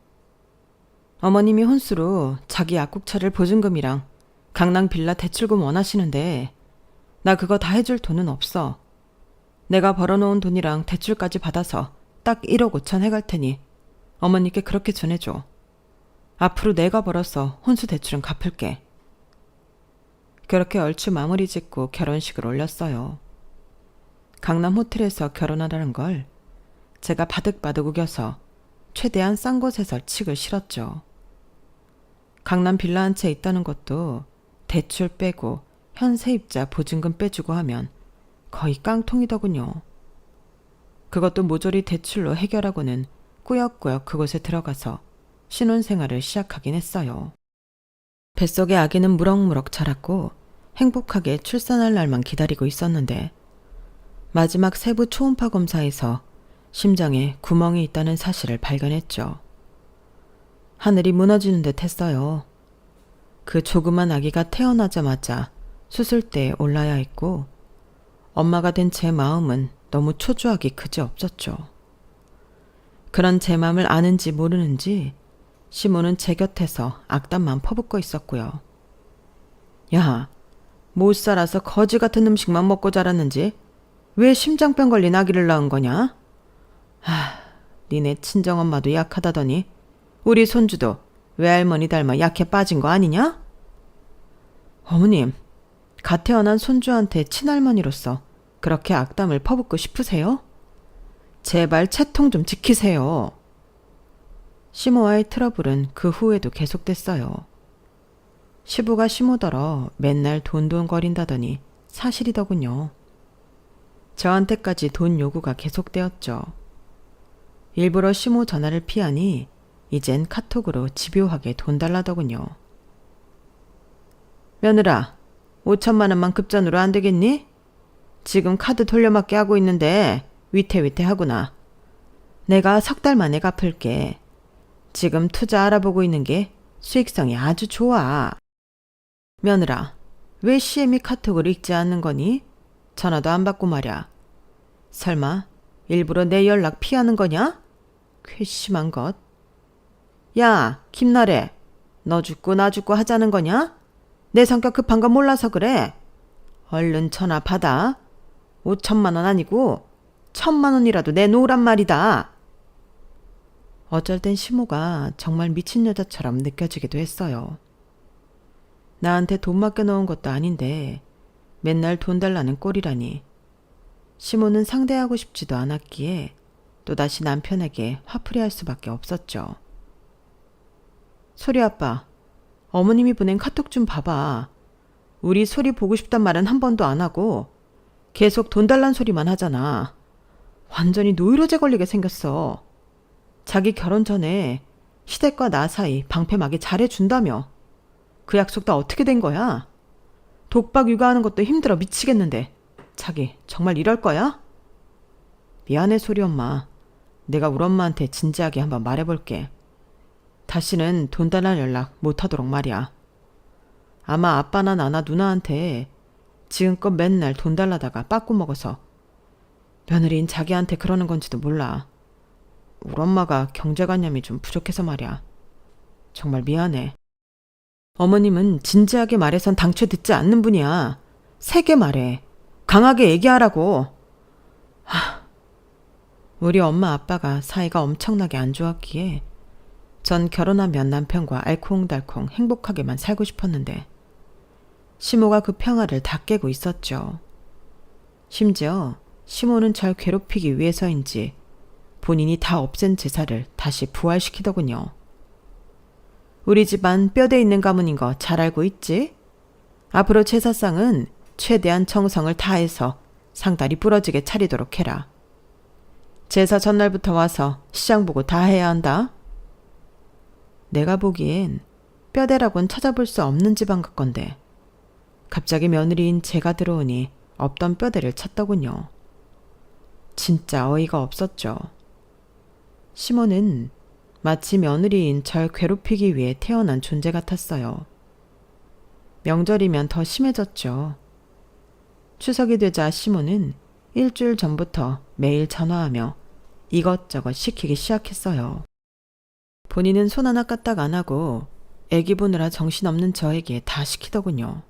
어머님이 혼수로 자기 약국차를 보증금이랑 강남 빌라 대출금 원하시는데 나 그거 다 해줄 돈은 없어. 내가 벌어놓은 돈이랑 대출까지 받아서 딱 1억 5천 해갈 테니 어머니께 그렇게 전해줘. 앞으로 내가 벌어서 혼수 대출은 갚을게. 그렇게 얼추 마무리 짓고 결혼식을 올렸어요. 강남 호텔에서 결혼하라는 걸 제가 바득바득 우겨서 최대한 싼 곳에서 칙을 실었죠. 강남 빌라 한 채 있다는 것도 대출 빼고 현 세입자 보증금 빼주고 하면 거의 깡통이더군요. 그것도 모조리 대출로 해결하고는 꾸역꾸역 그곳에 들어가서 신혼생활을 시작하긴 했어요. 뱃속의 아기는 무럭무럭 자랐고 행복하게 출산할 날만 기다리고 있었는데 마지막 세부 초음파 검사에서 심장에 구멍이 있다는 사실을 발견했죠. 하늘이 무너지는 듯 했어요. 그 조그만 아기가 태어나자마자 수술대에 올라야 했고 엄마가 된 제 마음은 너무 초조하기 그지없었죠. 그런 제 마음을 아는지 모르는지 시모는 제 곁에서 악담만 퍼붓고 있었고요. 야, 못 살아서 거지 같은 음식만 먹고 자랐는지 왜 심장병 걸린 아기를 낳은 거냐? 니네 친정엄마도 약하다더니 우리 손주도 외할머니 닮아 약해 빠진 거 아니냐? 어머님, 갓 태어난 손주한테 친할머니로서 그렇게 악담을 퍼붓고 싶으세요? 제발 채통 좀 지키세요. 시모와의 트러블은 그 후에도 계속됐어요. 시부가 시모더러 맨날 돈돈거린다더니 사실이더군요. 저한테까지 돈 요구가 계속되었죠. 일부러 시모 전화를 피하니 이젠 카톡으로 집요하게 돈 달라더군요. 며느라, 5천만 원만 급전으로 안 되겠니? 지금 카드 돌려막기 하고 있는데 위태위태하구나. 내가 3달 만에 갚을게. 지금 투자 알아보고 있는 게 수익성이 아주 좋아. 며느라, 왜 CM이 카톡을 읽지 않는 거니? 전화도 안 받고 말야. 설마 일부러 내 연락 피하는 거냐? 괘씸한 것. 야, 김나래, 너 죽고 나 죽고 하자는 거냐? 내 성격 급한 거 몰라서 그래. 얼른 전화 받아. 5천만 원 아니고 1,000만 원이라도 내놓으란 말이다. 어쩔 땐 시모가 정말 미친 여자처럼 느껴지기도 했어요. 나한테 돈 맡겨놓은 것도 아닌데 맨날 돈 달라는 꼴이라니. 시모는 상대하고 싶지도 않았기에 또다시 남편에게 화풀이할 수밖에 없었죠. 소리 아빠, 어머님이 보낸 카톡 좀 봐봐. 우리 소리 보고 싶단 말은 한 번도 안 하고 계속 돈 달란 소리만 하잖아. 완전히 노이로제 걸리게 생겼어. 자기 결혼 전에 시댁과 나 사이 방패막이 잘해준다며. 그 약속 다 어떻게 된 거야? 독박 육아하는 것도 힘들어 미치겠는데 자기 정말 이럴 거야? 미안해 소리 엄마. 내가 우리 엄마한테 진지하게 한번 말해볼게. 다시는 돈 달란 연락 못하도록 말이야. 아마 아빠나 나나 누나한테 지금껏 맨날 돈 달라다가 빠꾸 먹어서 며느리인 자기한테 그러는 건지도 몰라. 우리 엄마가 경제관념이 좀 부족해서 말이야. 정말 미안해. 어머님은 진지하게 말해선 당최 듣지 않는 분이야. 세게 말해. 강하게 얘기하라고. 우리 엄마 아빠가 사이가 엄청나게 안 좋았기에 전 결혼하면 남편과 알콩달콩 행복하게만 살고 싶었는데 시모가 그 평화를 다 깨고 있었죠. 심지어 시모는 절 괴롭히기 위해서인지 본인이 다 없앤 제사를 다시 부활시키더군요. 우리 집안 뼈대 있는 가문인 거 잘 알고 있지? 앞으로 제사상은 최대한 정성을 다해서 상다리 부러지게 차리도록 해라. 제사 전날부터 와서 시장 보고 다 해야 한다. 내가 보기엔 뼈대라곤 찾아볼 수 없는 집안 같건데 갑자기 며느리인 제가 들어오니 없던 뼈대를 찾더군요. 진짜 어이가 없었죠. 시모는 마치 며느리인 절 괴롭히기 위해 태어난 존재 같았어요. 명절이면 더 심해졌죠. 추석이 되자 시모는 일주일 전부터 매일 전화하며 이것저것 시키기 시작했어요. 본인은 손 하나 까딱 안 하고 애기 보느라 정신없는 저에게 다 시키더군요.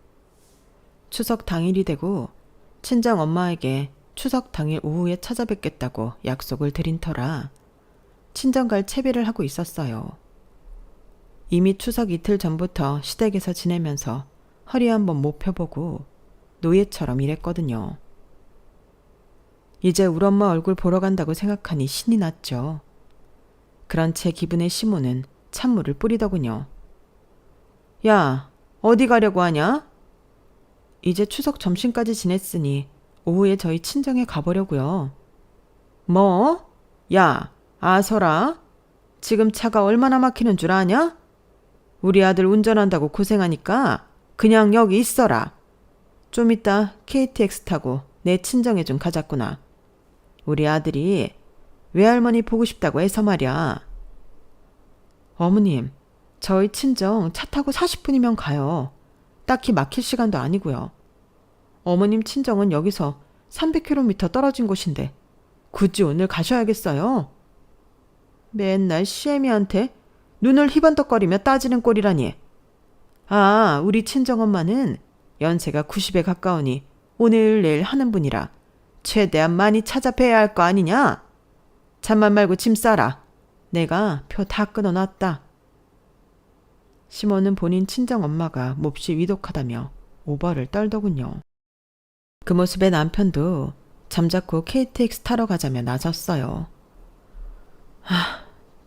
추석 당일이 되고 친정 엄마에게 추석 당일 오후에 찾아뵙겠다고 약속을 드린 터라 친정 갈 채비를 하고 있었어요. 이미 추석 이틀 전부터 시댁에서 지내면서 허리 한번 못 펴보고 노예처럼 일했거든요. 이제 우리 엄마 얼굴 보러 간다고 생각하니 신이 났죠. 그런 제 기분에 시모는 찬물을 뿌리더군요. 야, 어디 가려고 하냐? 이제 추석 점심까지 지냈으니 오후에 저희 친정에 가보려고요. 뭐? 야, 아서라. 지금 차가 얼마나 막히는 줄 아냐? 우리 아들 운전한다고 고생하니까 그냥 여기 있어라. 좀 이따 KTX 타고 내 친정에 좀 가자꾸나. 우리 아들이 외할머니 보고 싶다고 해서 말이야. 어머님, 저희 친정 차 타고 40분이면 가요. 딱히 막힐 시간도 아니고요. 어머님 친정은 여기서 300km 떨어진 곳인데 굳이 오늘 가셔야겠어요? 맨날 시애미한테 눈을 희번덕거리며 따지는 꼴이라니. 아, 우리 친정엄마는 연세가 90에 가까우니 오늘 내일 하는 분이라 최대한 많이 찾아뵈야 할 거 아니냐? 잠만 말고 짐 싸라. 내가 표 다 끊어놨다. 시모는 본인 친정엄마가 몹시 위독하다며 오버를 떨더군요. 그 모습에 남편도 잠자코 KTX 타러 가자며 나섰어요.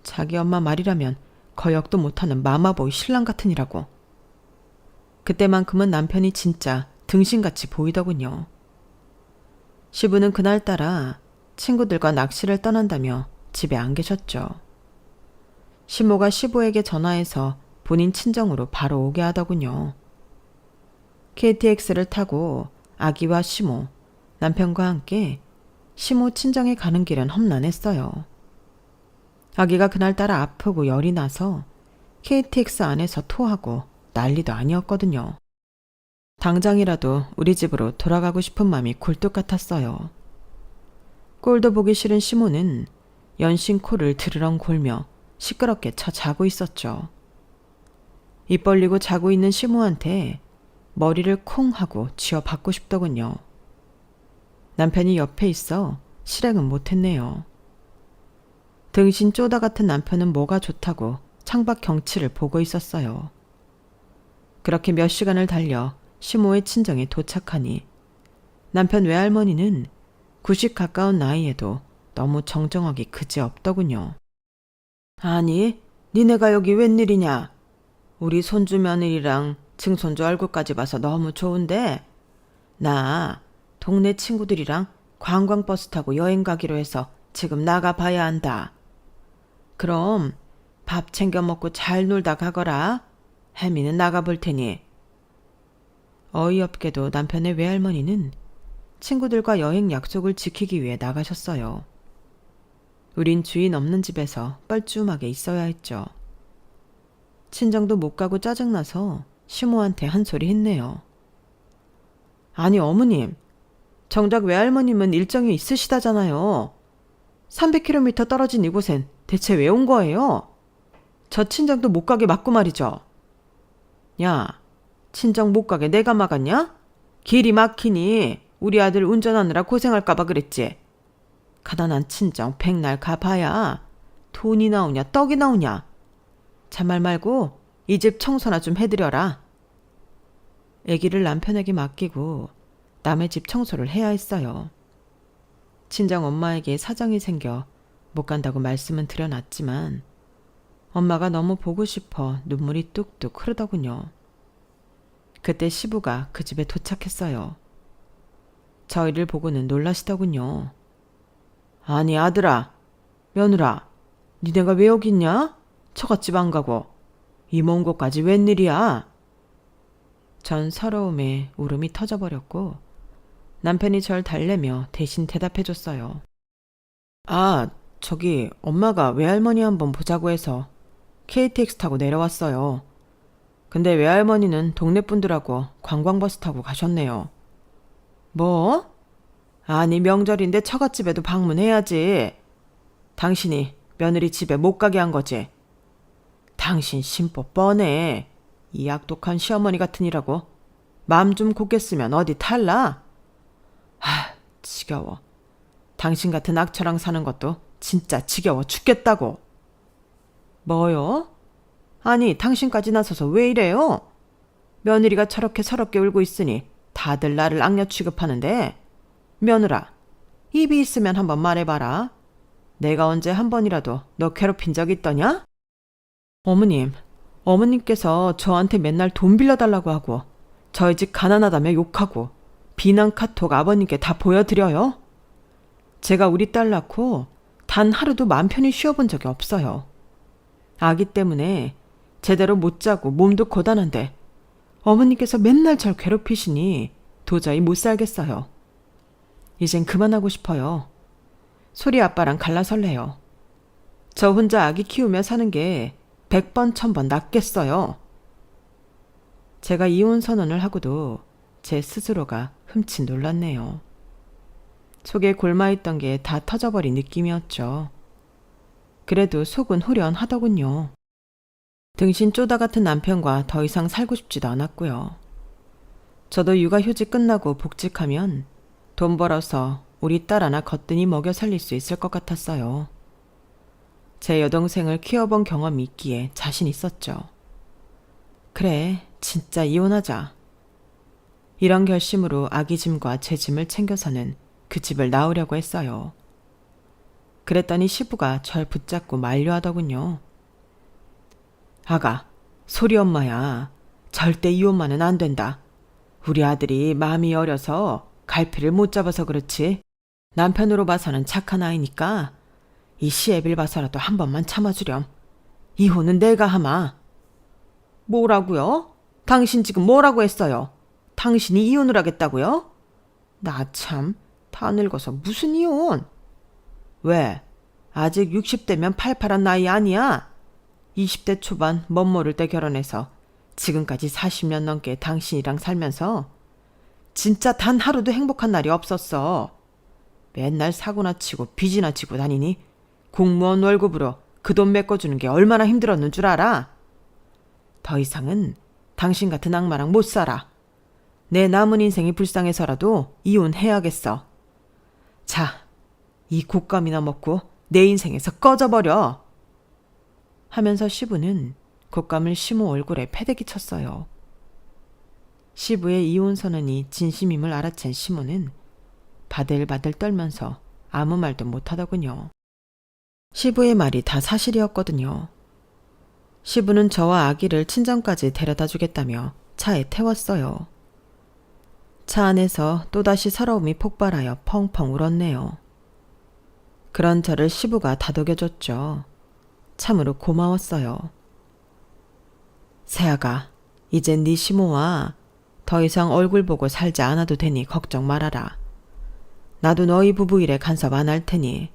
자기 엄마 말이라면 거역도 못하는 마마보이 신랑 같으니라고. 그때만큼은 남편이 진짜 등신같이 보이더군요. 시부는 그날따라 친구들과 낚시를 떠난다며 집에 안 계셨죠. 시모가 시부에게 전화해서 본인 친정으로 바로 오게 하더군요. KTX를 타고 아기와 시모, 남편과 함께 시모 친정에 가는 길은 험난했어요. 아기가 그날따라 아프고 열이 나서 KTX 안에서 토하고 난리도 아니었거든요. 당장이라도 우리 집으로 돌아가고 싶은 마음이 굴뚝 같았어요. 꼴도 보기 싫은 시모는 연신 코를 드르렁 골며 시끄럽게 쳐 자고 있었죠. 입 벌리고 자고 있는 시모한테 머리를 콩 하고 쥐어받고 싶더군요. 남편이 옆에 있어 실행은 못했네요. 등신 쪼다 같은 남편은 뭐가 좋다고 창밖 경치를 보고 있었어요. 그렇게 몇 시간을 달려 시모의 친정에 도착하니 남편 외할머니는 90 가까운 나이에도 너무 정정하기 그지없더군요. 아니, 니네가 여기 웬일이냐? 우리 손주 며느리랑 증손주 얼굴까지 봐서 너무 좋은데 나 동네 친구들이랑 관광버스 타고 여행 가기로 해서 지금 나가봐야 한다. 그럼 밥 챙겨 먹고 잘 놀다 가거라. 혜미는 나가볼 테니. 어이없게도 남편의 외할머니는 친구들과 여행 약속을 지키기 위해 나가셨어요. 우린 주인 없는 집에서 뻘쭘하게 있어야 했죠. 친정도 못 가고 짜증나서 시모한테 한 소리 했네요. 아니 어머님, 정작 외할머님은 일정이 있으시다잖아요. 300km 떨어진 이곳엔 대체 왜 온 거예요? 저 친정도 못 가게 맞고 말이죠. 야, 친정 못 가게 내가 막았냐? 길이 막히니 우리 아들 운전하느라 고생할까봐 그랬지. 가난한 친정 백날 가봐야 돈이 나오냐 떡이 나오냐. 잔말 말고 이 집 청소나 좀 해드려라. 아기를 남편에게 맡기고 남의 집 청소를 해야 했어요. 친정 엄마에게 사정이 생겨 못 간다고 말씀은 드려놨지만 엄마가 너무 보고 싶어 눈물이 뚝뚝 흐르더군요. 그때 시부가 그 집에 도착했어요. 저희를 보고는 놀라시더군요. 아니 아들아, 며느라, 니네가 왜 여기 있냐? 처갓집 안 가고 이 먼 곳까지 웬일이야? 전 서러움에 울음이 터져버렸고 남편이 절 달래며 대신 대답해줬어요. 아, 저기 엄마가 외할머니 한번 보자고 해서 KTX 타고 내려왔어요. 근데 외할머니는 동네 분들하고 관광버스 타고 가셨네요. 뭐? 아니 명절인데 처갓집에도 방문해야지. 당신이 며느리 집에 못 가게 한 거지. 당신 심보 뻔해. 이 악독한 시어머니 같으니라고. 맘 좀 곱겠으면 어디 탈라? 지겨워. 당신 같은 악처랑 사는 것도 진짜 지겨워 죽겠다고. 뭐요? 아니, 당신까지 나서서 왜 이래요? 며느리가 저렇게 서럽게 울고 있으니 다들 나를 악녀 취급하는데. 며느라, 입이 있으면 한번 말해봐라. 내가 언제 한 번이라도 너 괴롭힌 적 있더냐? 어머님께서 저한테 맨날 돈 빌려달라고 하고 저희 집 가난하다며 욕하고 비난 카톡 아버님께 다 보여드려요. 제가 우리 딸 낳고 단 하루도 맘 편히 쉬어본 적이 없어요. 아기 때문에 제대로 못 자고 몸도 고단한데 어머니께서 맨날 절 괴롭히시니 도저히 못 살겠어요. 이젠 그만하고 싶어요. 소리 아빠랑 갈라설래요. 저 혼자 아기 키우며 사는 게 100번 1000번 낫겠어요. 제가 이혼 선언을 하고도 제 스스로가 흠칫 놀랐네요. 속에 골마있던 게 다 터져버린 느낌이었죠. 그래도 속은 후련하더군요. 등신 쪼다 같은 남편과 더 이상 살고 싶지도 않았고요. 저도 육아휴직 끝나고 복직하면 돈 벌어서 우리 딸 하나 거뜬히 먹여 살릴 수 있을 것 같았어요. 제 여동생을 키워본 경험이 있기에 자신 있었죠. 그래, 진짜 이혼하자. 이런 결심으로 아기 짐과 제 짐을 챙겨서는 그 집을 나오려고 했어요. 그랬더니 시부가 절 붙잡고 만류하더군요. 아가, 소리 엄마야. 절대 이혼만은 안 된다. 우리 아들이 마음이 어려서 갈피를 못 잡아서 그렇지. 남편으로 봐서는 착한 아이니까 이 시애빌 봐서라도 한 번만 참아주렴. 이혼은 내가 하마. 뭐라고요? 당신 지금 뭐라고 했어요? 당신이 이혼을 하겠다고요? 나 참, 다 늙어서 무슨 이혼? 왜? 아직 60대면 팔팔한 나이 아니야? 20대 초반 멋 모를 때 결혼해서 지금까지 40년 넘게 당신이랑 살면서 진짜 단 하루도 행복한 날이 없었어. 맨날 사고나 치고 빚이나 지고 다니니 공무원 월급으로 그 돈 메꿔주는 게 얼마나 힘들었는 줄 알아? 더 이상은 당신 같은 악마랑 못 살아. 내 남은 인생이 불쌍해서라도 이혼해야겠어. 자, 이 곶감이나 먹고 내 인생에서 꺼져버려. 하면서 시부는 곶감을 시모 얼굴에 패대기 쳤어요. 시부의 이혼 선언이 진심임을 알아챈 시모는 바들바들 떨면서 아무 말도 못하더군요. 시부의 말이 다 사실이었거든요. 시부는 저와 아기를 친정까지 데려다 주겠다며 차에 태웠어요. 차 안에서 또다시 서러움이 폭발하여 펑펑 울었네요. 그런 저를 시부가 다독여줬죠. 참으로 고마웠어요. 새아가, 이젠 네 시모와 더 이상 얼굴 보고 살지 않아도 되니 걱정 말아라. 나도 너희 부부 일에 간섭 안 할 테니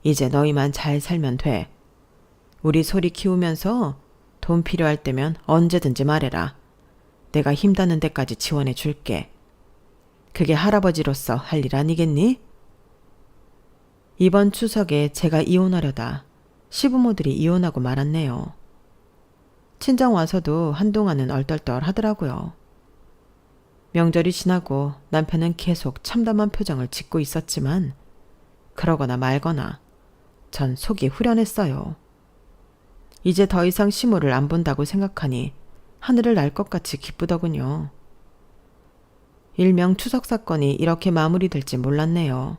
이제 너희만 잘 살면 돼. 우리 소리 키우면서 돈 필요할 때면 언제든지 말해라. 내가 힘닿는 데까지 지원해 줄게. 그게 할아버지로서 할 일 아니겠니? 이번 추석에 제가 이혼하려다 시부모들이 이혼하고 말았네요. 친정 와서도 한동안은 얼떨떨 하더라고요. 명절이 지나고 남편은 계속 참담한 표정을 짓고 있었지만 그러거나 말거나 전 속이 후련했어요. 이제 더 이상 시모를 안 본다고 생각하니 하늘을 날 것 같이 기쁘더군요. 일명 추석 사건이 이렇게 마무리될지 몰랐네요.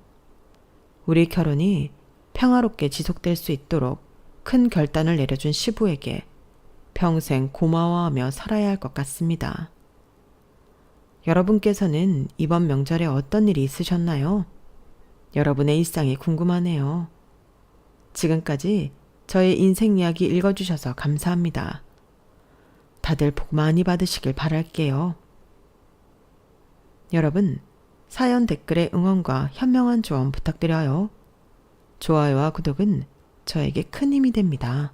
우리 결혼이 평화롭게 지속될 수 있도록 큰 결단을 내려준 시부에게 평생 고마워하며 살아야 할 것 같습니다. 여러분께서는 이번 명절에 어떤 일이 있으셨나요? 여러분의 일상이 궁금하네요. 지금까지 저의 인생 이야기 읽어주셔서 감사합니다. 다들 복 많이 받으시길 바랄게요. 여러분, 사연 댓글에 응원과 현명한 조언 부탁드려요. 좋아요와 구독은 저에게 큰 힘이 됩니다.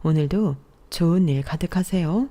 오늘도 좋은 일 가득하세요.